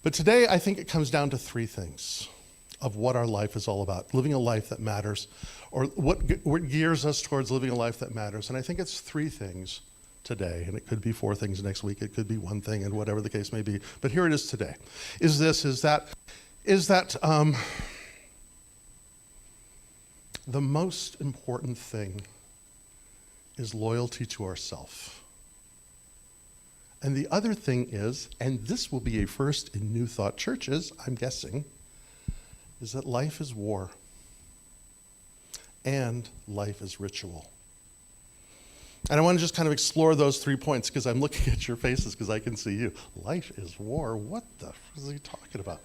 but today I think it comes down to three things of what our life is all about, living a life that matters, or what gears us towards living a life that matters. And I think it's three things today, and it could be four things next week, it could be one thing, and whatever the case may be. But here it is today. Is that the most important thing is loyalty to ourself. And the other thing is, and this will be a first in New Thought churches, I'm guessing, is that life is war and life is ritual. And I want to just kind of explore those 3 points because I'm looking at your faces because I can see you. Life is war? What the is he talking about?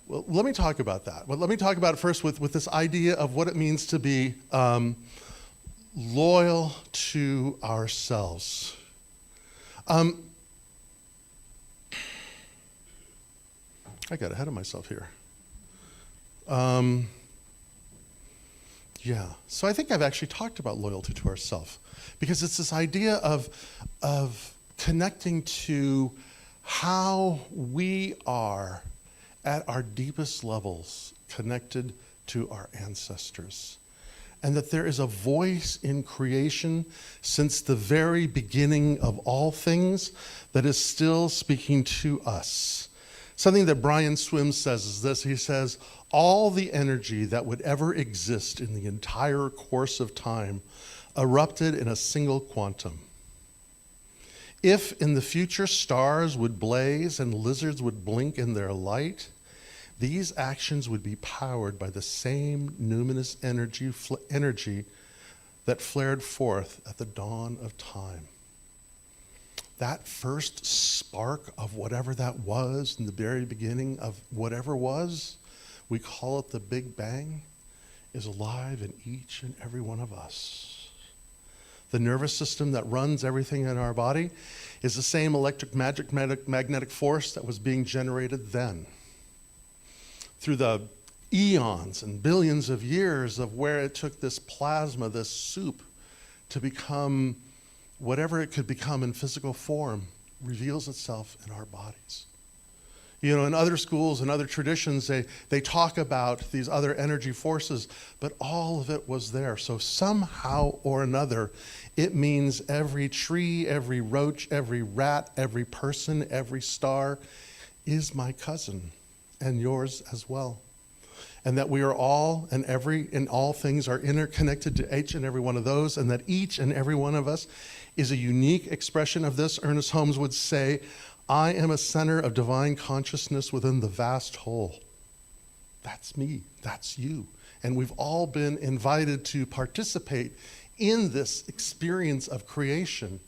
Well, let me talk about that. Well, let me talk about it first with this idea of what it means to be loyal to ourselves. I got ahead of myself here. Yeah, so I think I've actually talked about loyalty to ourselves because it's this idea of connecting to how we are at our deepest levels connected to our ancestors. And that there is a voice in creation since the very beginning of all things that is still speaking to us. Something that Brian Swims says is this. He says, all the energy that would ever exist in the entire course of time erupted in a single quantum. If in the future stars would blaze and lizards would blink in their light, these actions would be powered by the same numinous energy that flared forth at the dawn of time. That first spark of whatever that was in the very beginning of whatever was, we call it the Big Bang, is alive in each and every one of us. The nervous system that runs everything in our body is the same electric magnetic force that was being generated then. Through the eons and billions of years of where it took this plasma, this soup, to become whatever it could become in physical form, reveals itself in our bodies. You know, in other schools and other traditions, they talk about these other energy forces, but all of it was there. So somehow or another, it means every tree, every roach, every rat, every person, every star is my cousin and yours as well. And that we are all and all things are interconnected to each and every one of those, and that each and every one of us is a unique expression of this. Ernest Holmes would say, I am a center of divine consciousness within the vast whole. That's me, that's you. And we've all been invited to participate in this experience of creation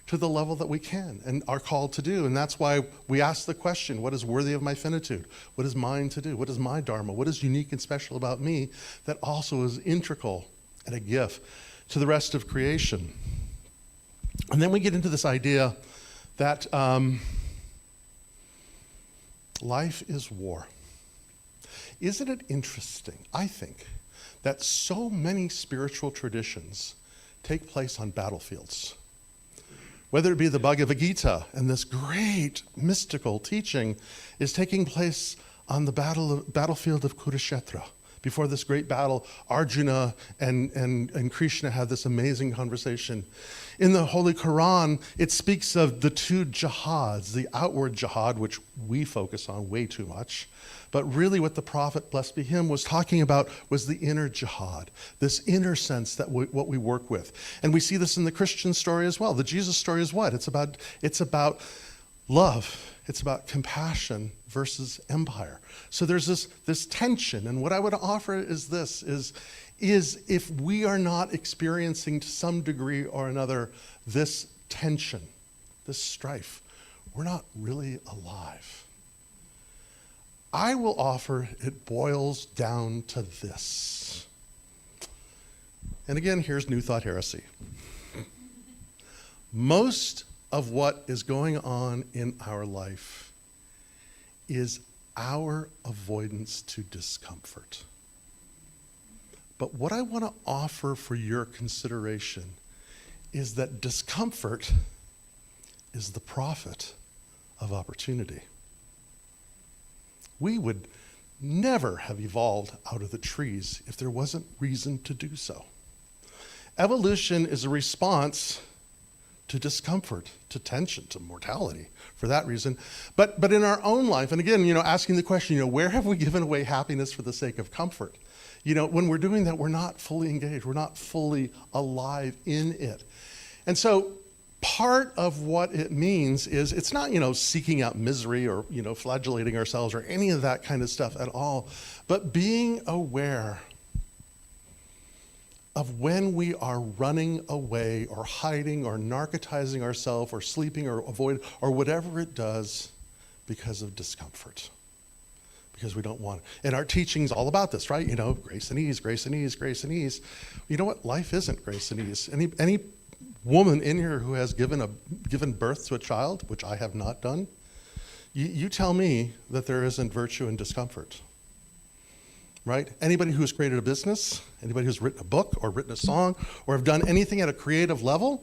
to the level that we can and are called to do. And that's why we ask the question, what is worthy of my finitude? What is mine to do? What is my dharma? What is unique and special about me that also is integral and a gift to the rest of creation? And then we get into this idea that life is war. Isn't it interesting, I think, that so many spiritual traditions take place on battlefields? Whether it be the Bhagavad Gita and this great mystical teaching is taking place on the battlefield of Kurukshetra. Before this great battle, Arjuna and Krishna had this amazing conversation. In the Holy Quran, it speaks of the two jihads, the outward jihad, which we focus on way too much, but really what the Prophet, blessed be him, was talking about was the inner jihad, this inner sense that what we work with. And we see this in the Christian story as well. The Jesus story is what? It's about love. It's about compassion versus empire. So there's this tension, and what I would offer is this, is if we are not experiencing to some degree or another this tension, this strife, we're not really alive. I will offer it boils down to this. And again, here's New Thought Heresy. Most of what is going on in our life is our avoidance to discomfort. But what I want to offer for your consideration is that discomfort is the prophet of opportunity. We would never have evolved out of the trees if there wasn't reason to do so. Evolution is a response to discomfort, to tension, to mortality, for that reason. But in our own life, and again, asking the question, where have we given away happiness for the sake of comfort? When we're doing that, we're not fully engaged. We're not fully alive in it. And so part of what it means is it's not, seeking out misery or, flagellating ourselves or any of that kind of stuff at all, but being aware of when we are running away or hiding or narcotizing ourselves or sleeping or avoid or whatever it does because of discomfort, because we don't want it. And our teaching's all about this, right? Grace and ease, grace and ease, grace and ease. You know what? Life isn't grace and ease. Any woman in here who has given birth to a child, which I have not done, you tell me that there isn't virtue in discomfort. Right? Anybody who's created a business, anybody who's written a book or written a song or have done anything at a creative level,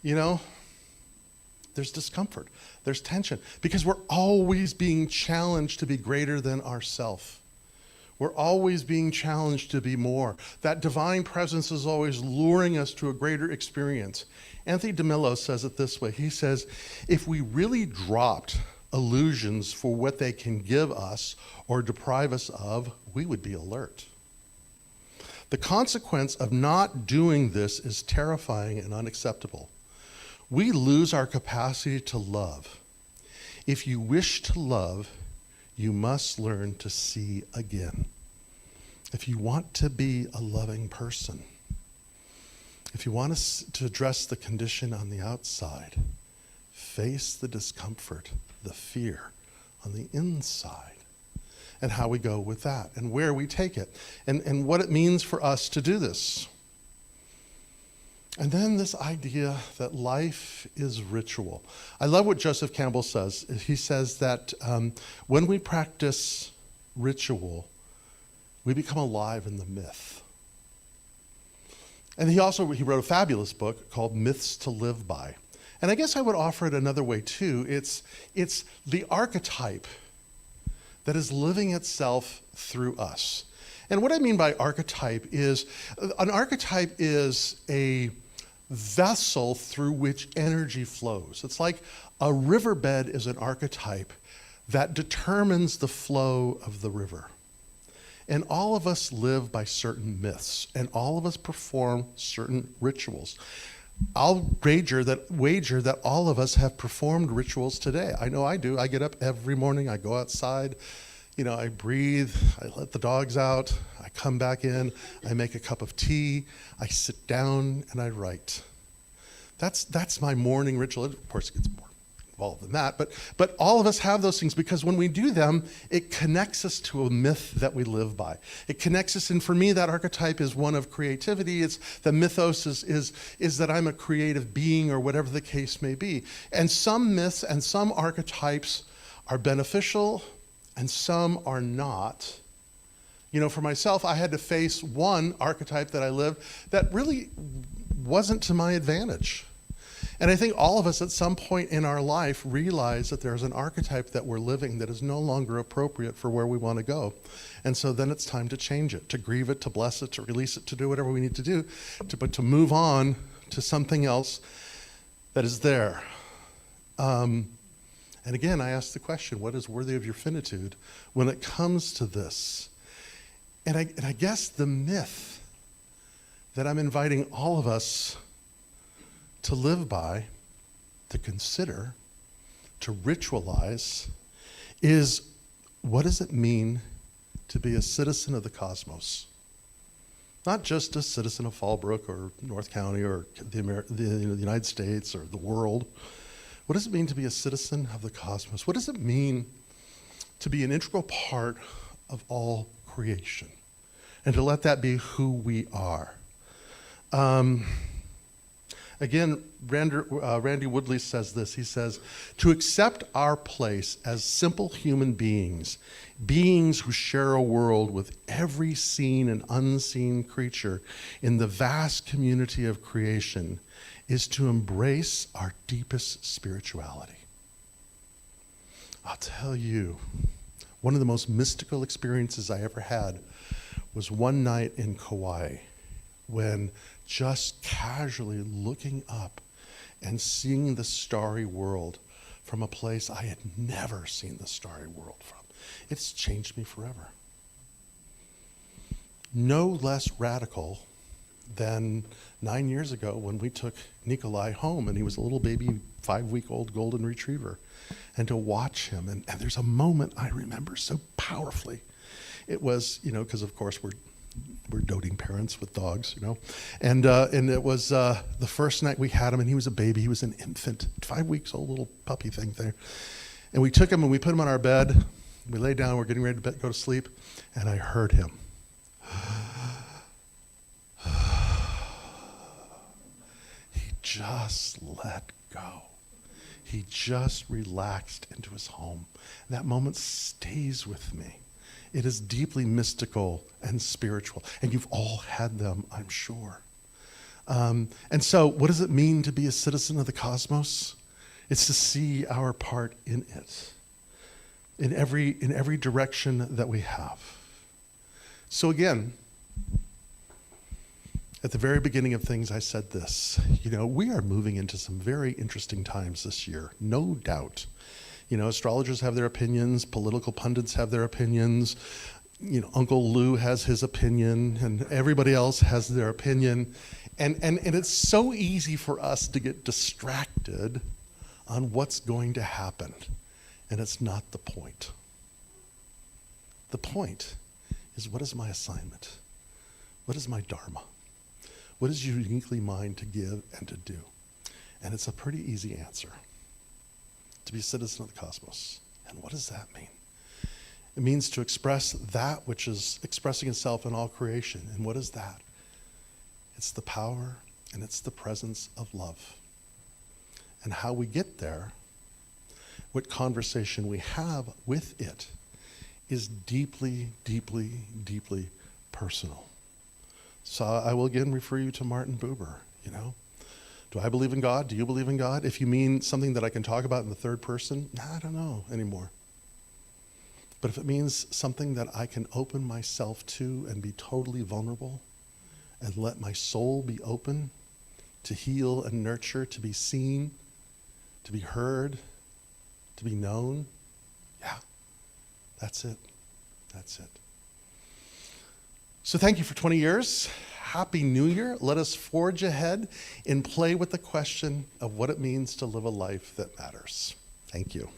there's discomfort, there's tension, because we're always being challenged to be greater than ourself. We're always being challenged to be more. That divine presence is always luring us to a greater experience. Anthony DeMillo says it this way. He says, if we really dropped illusions for what they can give us or deprive us of, we would be alert. The consequence of not doing this is terrifying and unacceptable. We lose our capacity to love. If you wish to love, you must learn to see again. If you want to be a loving person, if you want to address the condition on the outside, face the discomfort, the fear on the inside, and how we go with that, and where we take it, and what it means for us to do this. And then this idea that life is ritual. I love what Joseph Campbell says. He says that when we practice ritual, we become alive in the myth. And he wrote a fabulous book called Myths to Live By. And I guess I would offer it another way too. It's the archetype that is living itself through us. And what I mean by archetype is, an archetype is a vessel through which energy flows. It's like a riverbed is an archetype that determines the flow of the river. And all of us live by certain myths, and all of us perform certain rituals. I'll wager that all of us have performed rituals today. I know I do. I get up every morning, I go outside, I breathe, I let the dogs out, I come back in, I make a cup of tea, I sit down and I write. That's my morning ritual. Of course, it gets more involved than that, but all of us have those things, because when we do them, it connects us to a myth that we live by. It connects us, and for me, that archetype is one of creativity. It's the mythos is that I'm a creative being, or whatever the case may be. And some myths and some archetypes are beneficial, and some are not. For myself, I had to face one archetype that I lived that really wasn't to my advantage. And I think all of us at some point in our life realize that there's an archetype that we're living that is no longer appropriate for where we want to go. And so then it's time to change it, to grieve it, to bless it, to release it, to do whatever we need to do, but to move on to something else that is there. And again, I ask the question, what is worthy of your finitude when it comes to this? And I guess the myth that I'm inviting all of us to live by, to consider, to ritualize, is, what does it mean to be a citizen of the cosmos? Not just a citizen of Fallbrook or North County or the United States or the world. What does it mean to be a citizen of the cosmos? What does it mean to be an integral part of all creation? And to let that be who we are. Again, Randy Woodley says this. He says, to accept our place as simple human beings who share a world with every seen and unseen creature in the vast community of creation, is to embrace our deepest spirituality. I'll tell you, one of the most mystical experiences I ever had was one night in Kauai, when just casually looking up and seeing the starry world from a place I had never seen the starry world from. It's changed me forever. No less radical than 9 years ago when we took Nikolai home, and he was a little baby 5-week-old golden retriever. And to watch him, and there's a moment I remember so powerfully. It was, because of course we're doting parents with dogs, and it was the first night we had him, and he was a baby. He was an infant, 5 weeks old, little puppy thing there. And we took him and we put him on our bed. We lay down. We're getting ready to go to sleep, and I heard him. He just let go. He just relaxed into his home. And that moment stays with me. It is deeply mystical and spiritual. And you've all had them, I'm sure. And so what does it mean to be a citizen of the cosmos? It's to see our part in it, in every direction that we have. So again, at the very beginning of things, I said this, we are moving into some very interesting times this year, no doubt. Astrologers have their opinions, political pundits have their opinions, Uncle Lou has his opinion, and everybody else has their opinion. And it's so easy for us to get distracted on what's going to happen. And it's not the point. The point is, what is my assignment? What is my dharma? What is uniquely mine to give and to do? And it's a pretty easy answer. To be a citizen of the cosmos. And what does that mean? It means to express that which is expressing itself in all creation. And what is that? It's the power and it's the presence of love. And how we get there, what conversation we have with it, is deeply, deeply, deeply personal. So I will again refer you to Martin Buber, Do I believe in God? Do you believe in God? If you mean something that I can talk about in the third person, I don't know anymore. But if it means something that I can open myself to and be totally vulnerable and let my soul be open to heal and nurture, to be seen, to be heard, to be known, yeah, that's it. That's it. So thank you for 20 years. Happy New Year. Let us forge ahead and play with the question of what it means to live a life that matters. Thank you.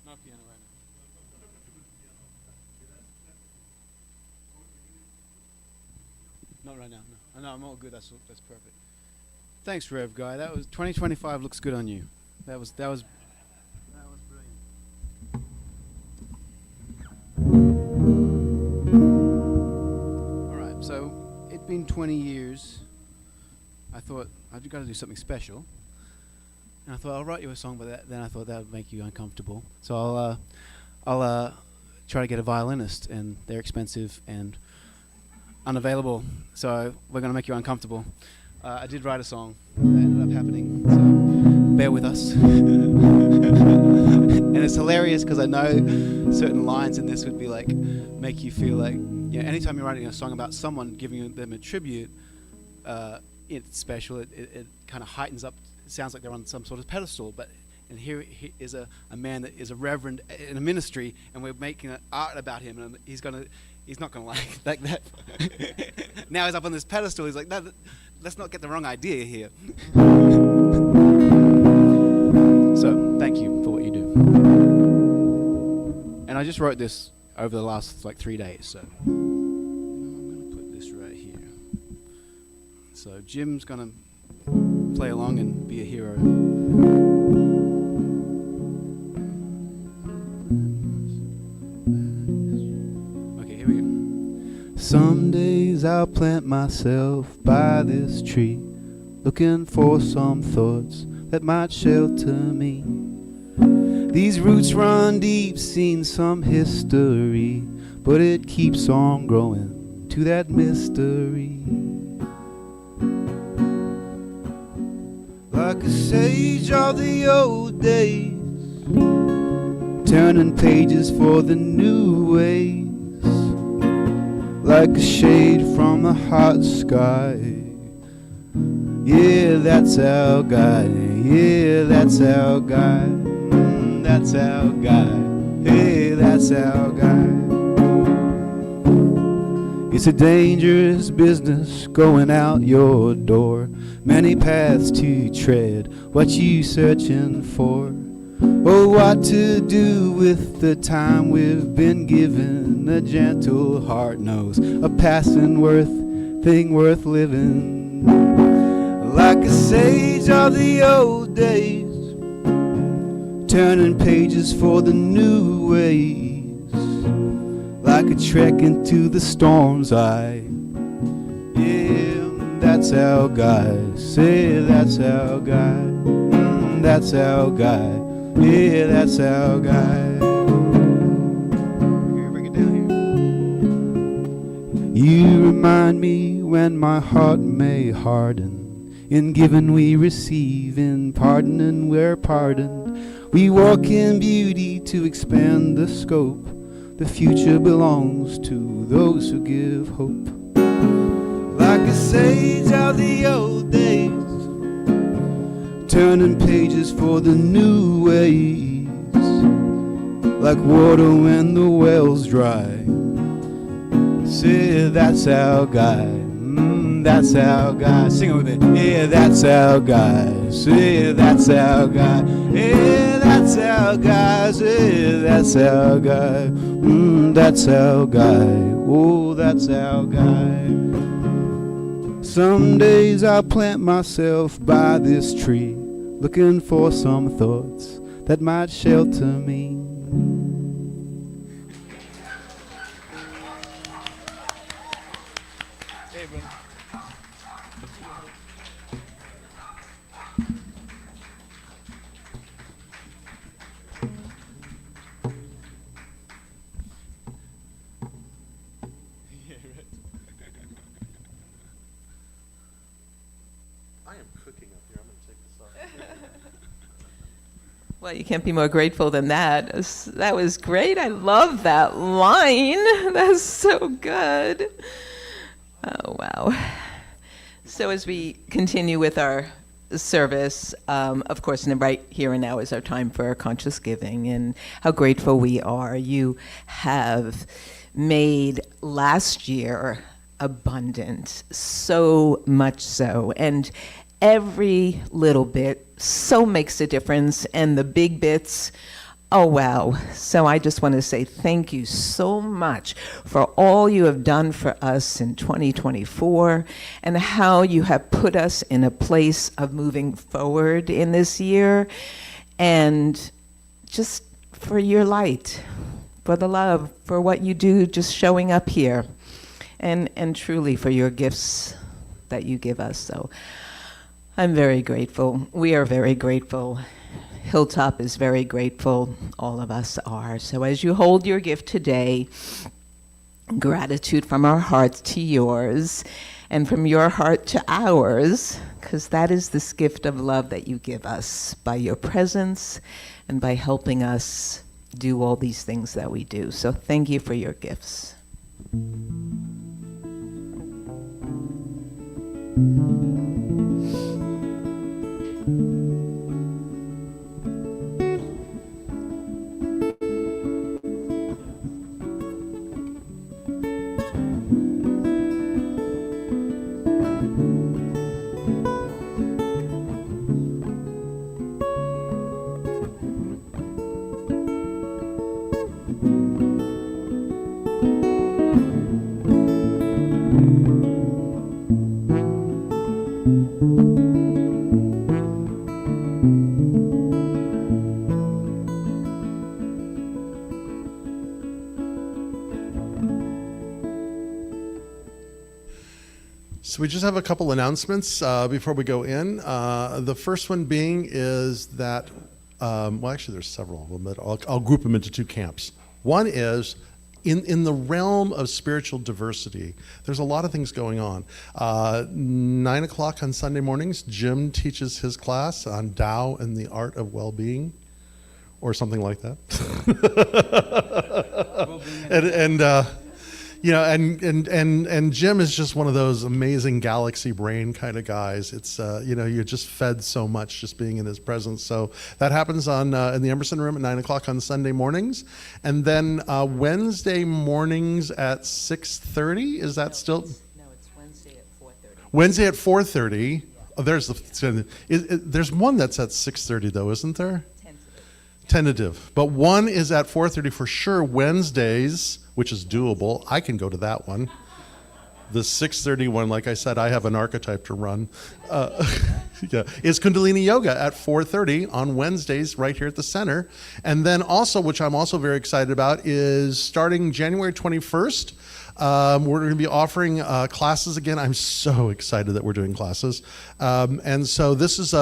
Not piano right now. Not right now, no. No, I'm all good. That's perfect. Thanks, Rev Guy. That was 2025 looks good on you. That was brilliant. All right. So it'd been 20 years. I thought I've got to do something special. And I thought I'll write you a song, but then I thought that would make you uncomfortable. So I'll try to get a violinist, and they're expensive and unavailable. So we're going to make you uncomfortable. I did write a song that ended up happening, so bear with us. And it's hilarious because I know certain lines in this would be like, make you feel like, anytime you're writing a song about someone, giving them a tribute, it's special. It kind of heightens up. It sounds like they're on some sort of pedestal, and here is a man that is a reverend in a ministry, and we're making an art about him, and he's not gonna like that. Now he's up on this pedestal. He's like, no, let's not get the wrong idea here. So thank you for what you do. And I just wrote this over the last 3 days. So I'm gonna put this right here. So Jim's gonna play along and be a hero. Okay, here we go. Some days I'll plant myself by this tree, looking for some thoughts that might shelter me. These roots run deep, seen some history, but it keeps on growing to that mystery. Like a sage of the old days, turning pages for the new ways. Like a shade from the hot sky. Yeah, that's our guy. Yeah, that's our guy. That's our guy. Hey, that's our guy. It's a dangerous business going out your door. Many paths to tread, what you searching for? Oh, what to do with the time we've been given? A gentle heart knows a passing thing worth living. Like a sage of the old days, turning pages for the new ways. Like a trek into the storm's eye. Yeah, that's our guy. Say that's our guy. That's our guy. Yeah, that's our guy. Here, bring it down here. You remind me when my heart may harden. In giving we receive, in pardoning we're pardoned. We walk in beauty to expand the scope. The future belongs to those who give hope. Like a sage of the old days, turning pages for the new ways. Like water when the well's dry. Say that's our guy. That's our guy. Sing it with me. Yeah, that's our guy. Say that's our guy. Yeah, that's our guy. Say that's our guy. That's our guy. Oh, that's our guy. Some days I'll plant myself by this tree, looking for some thoughts that might shelter me. Well, you can't be more grateful than that. That was great. I love that line. That's so good. Oh, wow. So as we continue with our service, of course, and right here and now is our time for our conscious giving, and how grateful we are. You have made last year abundant, so much so, and every little bit so makes a difference, and the big bits, oh wow. So I just want to say thank you so much for all you have done for us in 2024 and how you have put us in a place of moving forward in this year, and just for your light, for the love, for what you do just showing up here, and truly for your gifts that you give us. So I'm very grateful. We are very grateful. Hilltop is very grateful. All of us are. So as you hold your gift today, gratitude from our hearts to yours, and from your heart to ours, because that is this gift of love that you give us by your presence and by helping us do all these things that we do. So thank you for your gifts. So we just have a couple announcements before we go in. The first one being is that, well, actually there's several of them, but I'll group them into two camps. One is in the realm of spiritual diversity, there's a lot of things going on. 9 o'clock on Sunday mornings, Jim teaches his class on Tao and the Art of Well-Being, or something like that. You know, and Jim is just one of those amazing galaxy brain kind of guys. It's you know, you're just fed so much just being in his presence. So that happens on in the Emerson Room at 9 o'clock on Sunday mornings, and then Wednesday mornings at 6:30. Is that still? No, it's Wednesday at 4:30. Wednesday at 4:30. Oh, there's there's one that's at 6:30 though, isn't there? Tentative. But one is at 4:30 for sure Wednesdays, which is doable. I can go to that one. The 6:30 one, like I said, I have an archetype to run. Yeah, is Kundalini Yoga at 4:30 on Wednesdays right here at the center. And then also, which I'm also very excited about, is starting January 21st, We're going to be offering classes again. I'm so excited that we're doing classes. And so this is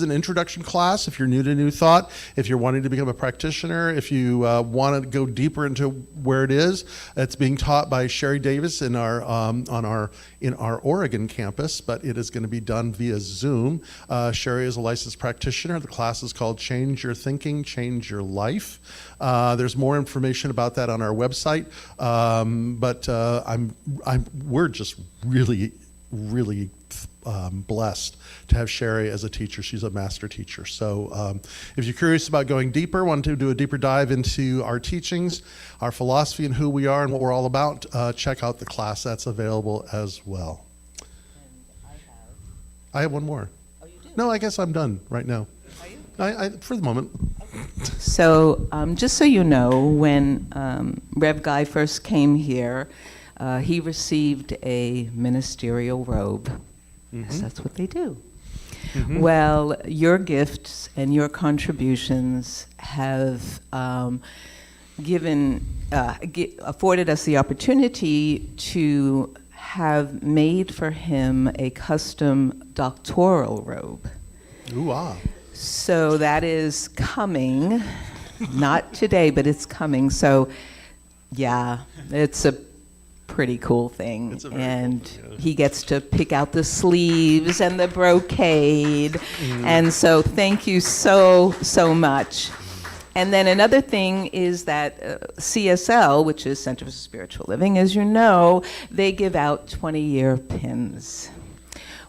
an introduction class. If you're new to New Thought, if you're wanting to become a practitioner, if you want to go deeper into where it is, it's being taught by Sherry Davis in our Oregon campus, but it is going to be done via Zoom. Sherry is a licensed practitioner. The class is called Change Your Thinking, Change Your Life. There's more information about that on our website, but we're just really blessed to have Sherry as a teacher. She's a master teacher. So if you're curious about going deeper, want to do a deeper dive into our teachings, our philosophy, and who we are and what we're all about, check out the class. That's available as well. I have one more. Oh, you do? No, I guess I'm done right now. Are you? I for the moment. So just so you know, when Rev Guy first came here, he received a ministerial robe. Mm-hmm. That's what they do. Mm-hmm. Well, your gifts and your contributions have afforded us the opportunity to have made for him a custom doctoral robe. Ooh, ah. So that is coming, not today, but it's coming. So, yeah, it's a pretty cool thing. And cool thing, yeah. He gets to pick out the sleeves and the brocade. Mm. And so thank you so much. And then another thing is that CSL, which is Center for Spiritual Living, as you know, they give out 20-year pins.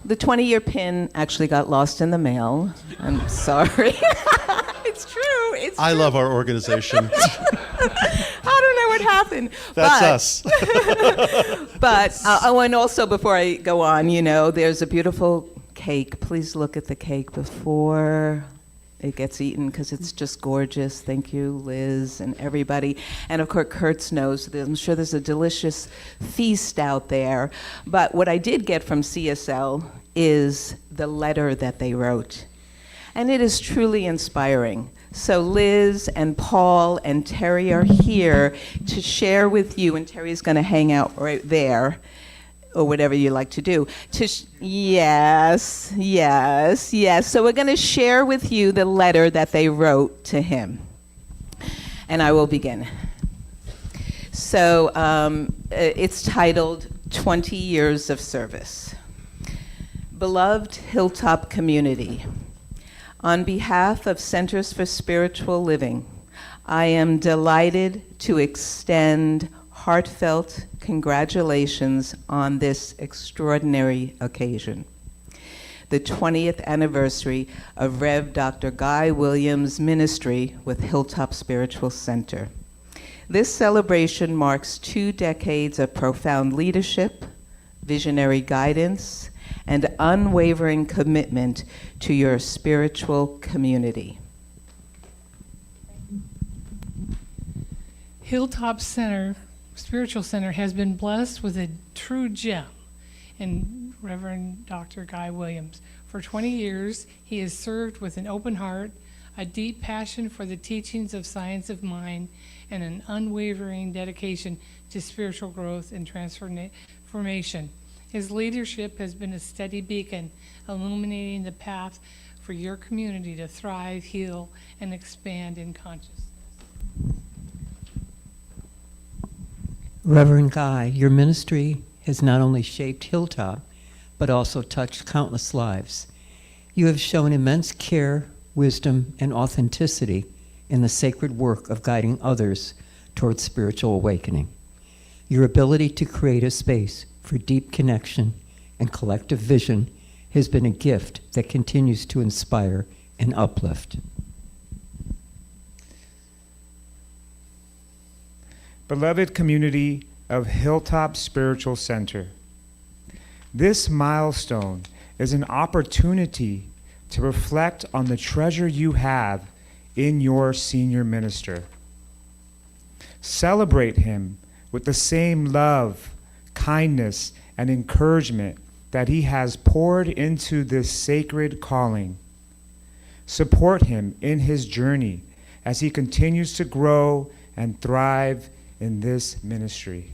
The 20-year pin actually got lost in the mail. I'm sorry. It's true. I love our organization. I don't know what happened. That's us. But, and also before I go on, there's a beautiful cake. Please look at the cake before it gets eaten because it's just gorgeous. Thank you, Liz and everybody. And of course, Kurtz knows that I'm sure there's a delicious feast out there. But what I did get from CSL is the letter that they wrote. And it is truly inspiring. So Liz and Paul and Terry are here to share with you, and Terry's going to hang out right there, or whatever you like to do. Yes. So we're going to share with you the letter that they wrote to him. And I will begin. So it's titled 20 Years of Service. Beloved Hilltop community, on behalf of Centers for Spiritual Living, I am delighted to extend heartfelt congratulations on this extraordinary occasion, the 20th anniversary of Rev. Dr. Guy Williams' ministry with Hilltop Spiritual Center. This celebration marks 2 decades of profound leadership, visionary guidance, and unwavering commitment to your spiritual community. Hilltop Spiritual Center has been blessed with a true gem in Reverend Dr. Guy Williams. For 20 years, he has served with an open heart, a deep passion for the teachings of science of mind, and an unwavering dedication to spiritual growth and transformation. His leadership has been a steady beacon, illuminating the path for your community to thrive, heal, and expand in consciousness. Reverend Guy, your ministry has not only shaped Hilltop, but also touched countless lives. You have shown immense care, wisdom, and authenticity in the sacred work of guiding others towards spiritual awakening. Your ability to create a space for deep connection and collective vision has been a gift that continues to inspire and uplift. Beloved community of Hilltop Spiritual Center, this milestone is an opportunity to reflect on the treasure you have in your senior minister. Celebrate him with the same love, kindness, and encouragement that he has poured into this sacred calling. Support him in his journey as he continues to grow and thrive in this ministry.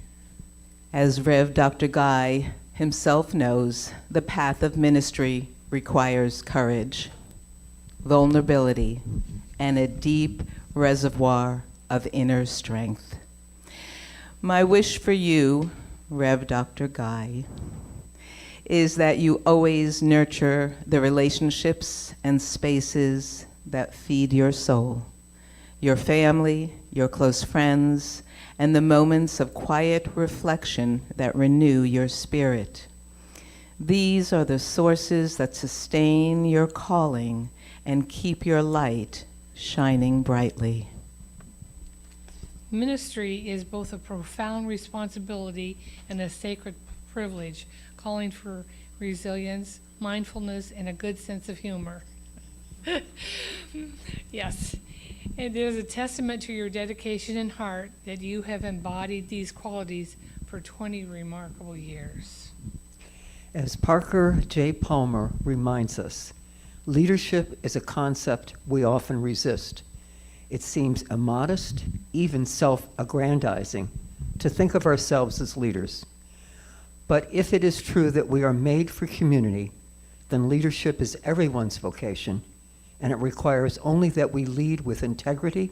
As Rev. Dr. Guy himself knows, the path of ministry requires courage, vulnerability, and a deep reservoir of inner strength. My wish for you, Rev. Dr. Guy, is that you always nurture the relationships and spaces that feed your soul, your family, your close friends, and the moments of quiet reflection that renew your spirit. These are the sources that sustain your calling and keep your light shining brightly. Ministry is both a profound responsibility and a sacred privilege, calling for resilience, mindfulness, and a good sense of humor. Yes. It is a testament to your dedication and heart that you have embodied these qualities for 20 remarkable years. As Parker J. Palmer reminds us, leadership is a concept we often resist. It seems immodest, even self-aggrandizing, to think of ourselves as leaders. But if it is true that we are made for community, then leadership is everyone's vocation, and it requires only that we lead with integrity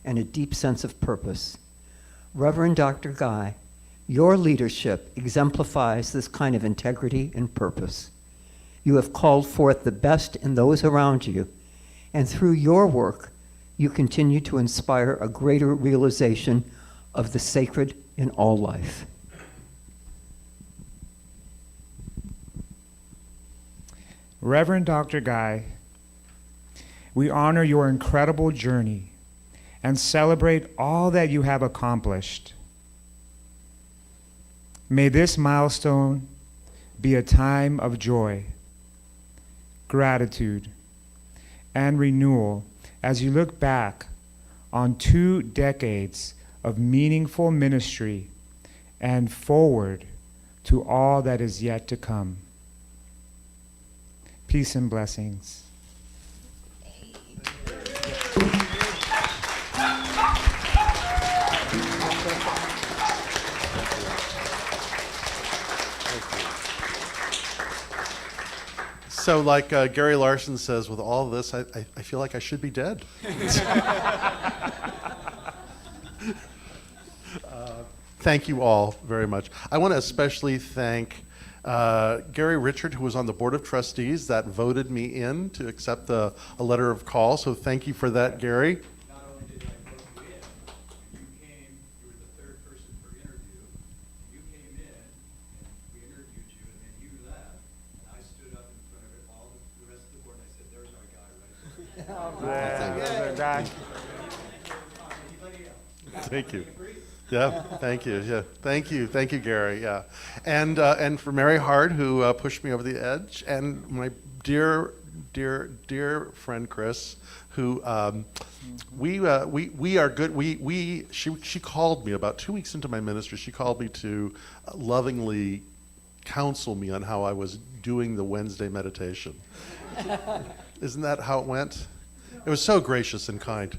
and a deep sense of purpose. Reverend Dr. Guy, your leadership exemplifies this kind of integrity and purpose. You have called forth the best in those around you, and through your work, you continue to inspire a greater realization of the sacred in all life. Reverend Dr. Guy, we honor your incredible journey and celebrate all that you have accomplished. May this milestone be a time of joy, gratitude, and renewal as you look back on 2 decades of meaningful ministry and forward to all that is yet to come. Peace and blessings. So like Gary Larson says, with all this, I feel like I should be dead. Thank you all very much. I want to especially thank Gary Richard, who was on the Board of Trustees that voted me in to accept a letter of call. So thank you for that, Gary. Not only did I vote you in, you came, you were the 3rd person for interview. You came in, and we interviewed you, and then you left. And I stood up in front of all the rest of the board, and I said, there's our guy right there. There's our guy. Thank you. Yeah, thank you. Yeah, thank you, Gary. Yeah, and for Mary Hard, who pushed me over the edge, and my dear friend Chris, who we are good. She called me about 2 weeks into my ministry. She called me to lovingly counsel me on how I was doing the Wednesday meditation. Isn't that how it went? It was so gracious and kind.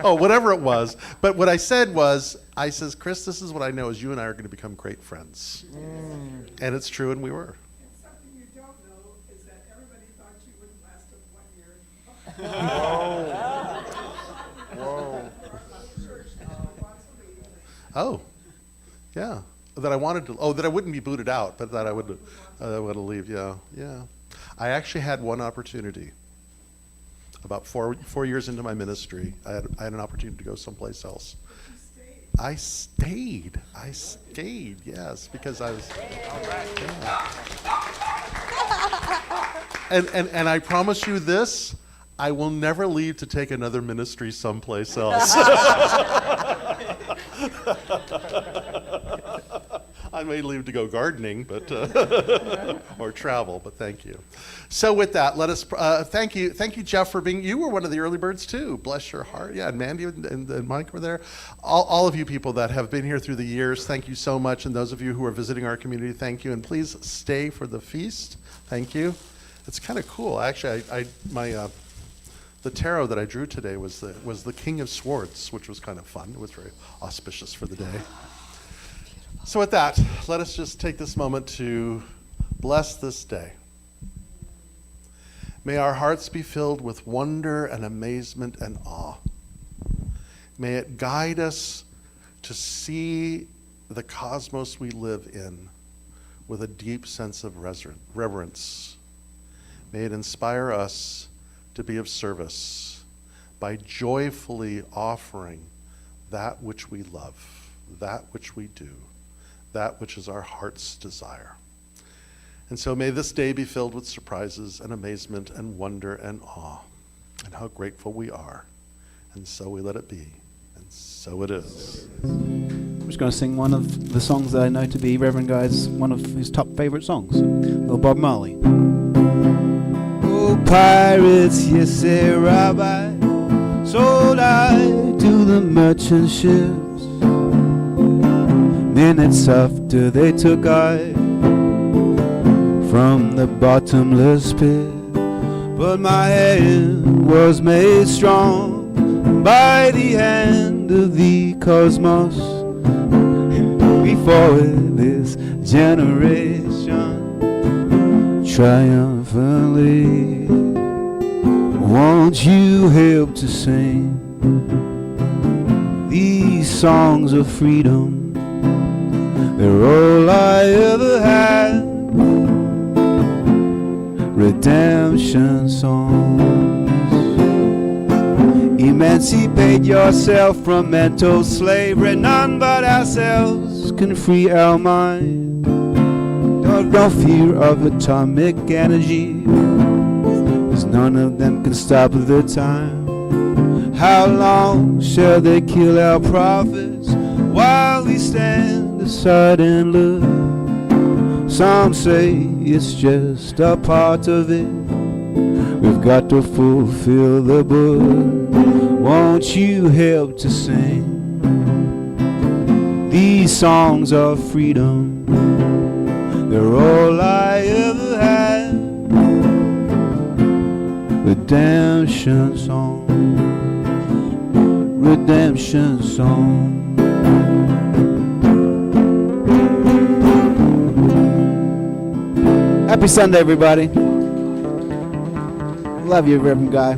Oh, whatever it was. But what I said was, I says, Chris, this is what I know is you and I are going to become great friends. And it's true, and we were. And something you don't know is that everybody thought you wouldn't last 1 year. Whoa. Oh, yeah. That I wanted to. Oh, that I wouldn't be booted out, but that I would leave. Yeah, yeah. I actually had one opportunity. About four years into my ministry, I had an opportunity to go someplace else. I stayed, yes, because I was. Yeah. And I promise you this, I will never leave to take another ministry someplace else. I may leave to go gardening, but or travel. But thank you. So with that, let us thank you, Jeff, for being. You were one of the early birds too. Bless your heart. Yeah, and Mandy and Mike were there. All of you people that have been here through the years, thank you so much. And those of you who are visiting our community, thank you. And please stay for the feast. Thank you. It's kind of cool, actually. the tarot that I drew today was the King of Swords, which was kind of fun. It was very auspicious for the day. So with that, let us just take this moment to bless this day. May our hearts be filled with wonder and amazement and awe. May it guide us to see the cosmos we live in with a deep sense of reverence. May it inspire us to be of service by joyfully offering that which we love, that which we do, that which is our heart's desire. And so may this day be filled with surprises and amazement and wonder and awe, and how grateful we are. And so we let it be, and so it is. I'm just going to sing one of the songs that I know to be Reverend Guy's one of his top favorite songs, little Bob Marley. Oh, pirates, yes, say Rabbi, sold I to the merchant ships. Minutes after they took I from the bottomless pit, but my hand was made strong by the hand of the cosmos. Before this generation triumphantly, won't you help to sing these songs of freedom? They're all I ever had, redemption songs. Emancipate yourself from mental slavery. None but ourselves can free our mind. Don't fear of atomic energy, 'cause none of them can stop the time. How long shall they kill our prophets while we stand aside and look? Some say it's just a part of it. We've got to fulfill the book. Won't you help to sing these songs of freedom? They're all I ever had, redemption song, redemption song. Happy Sunday, everybody. Love you, Reverend Guy.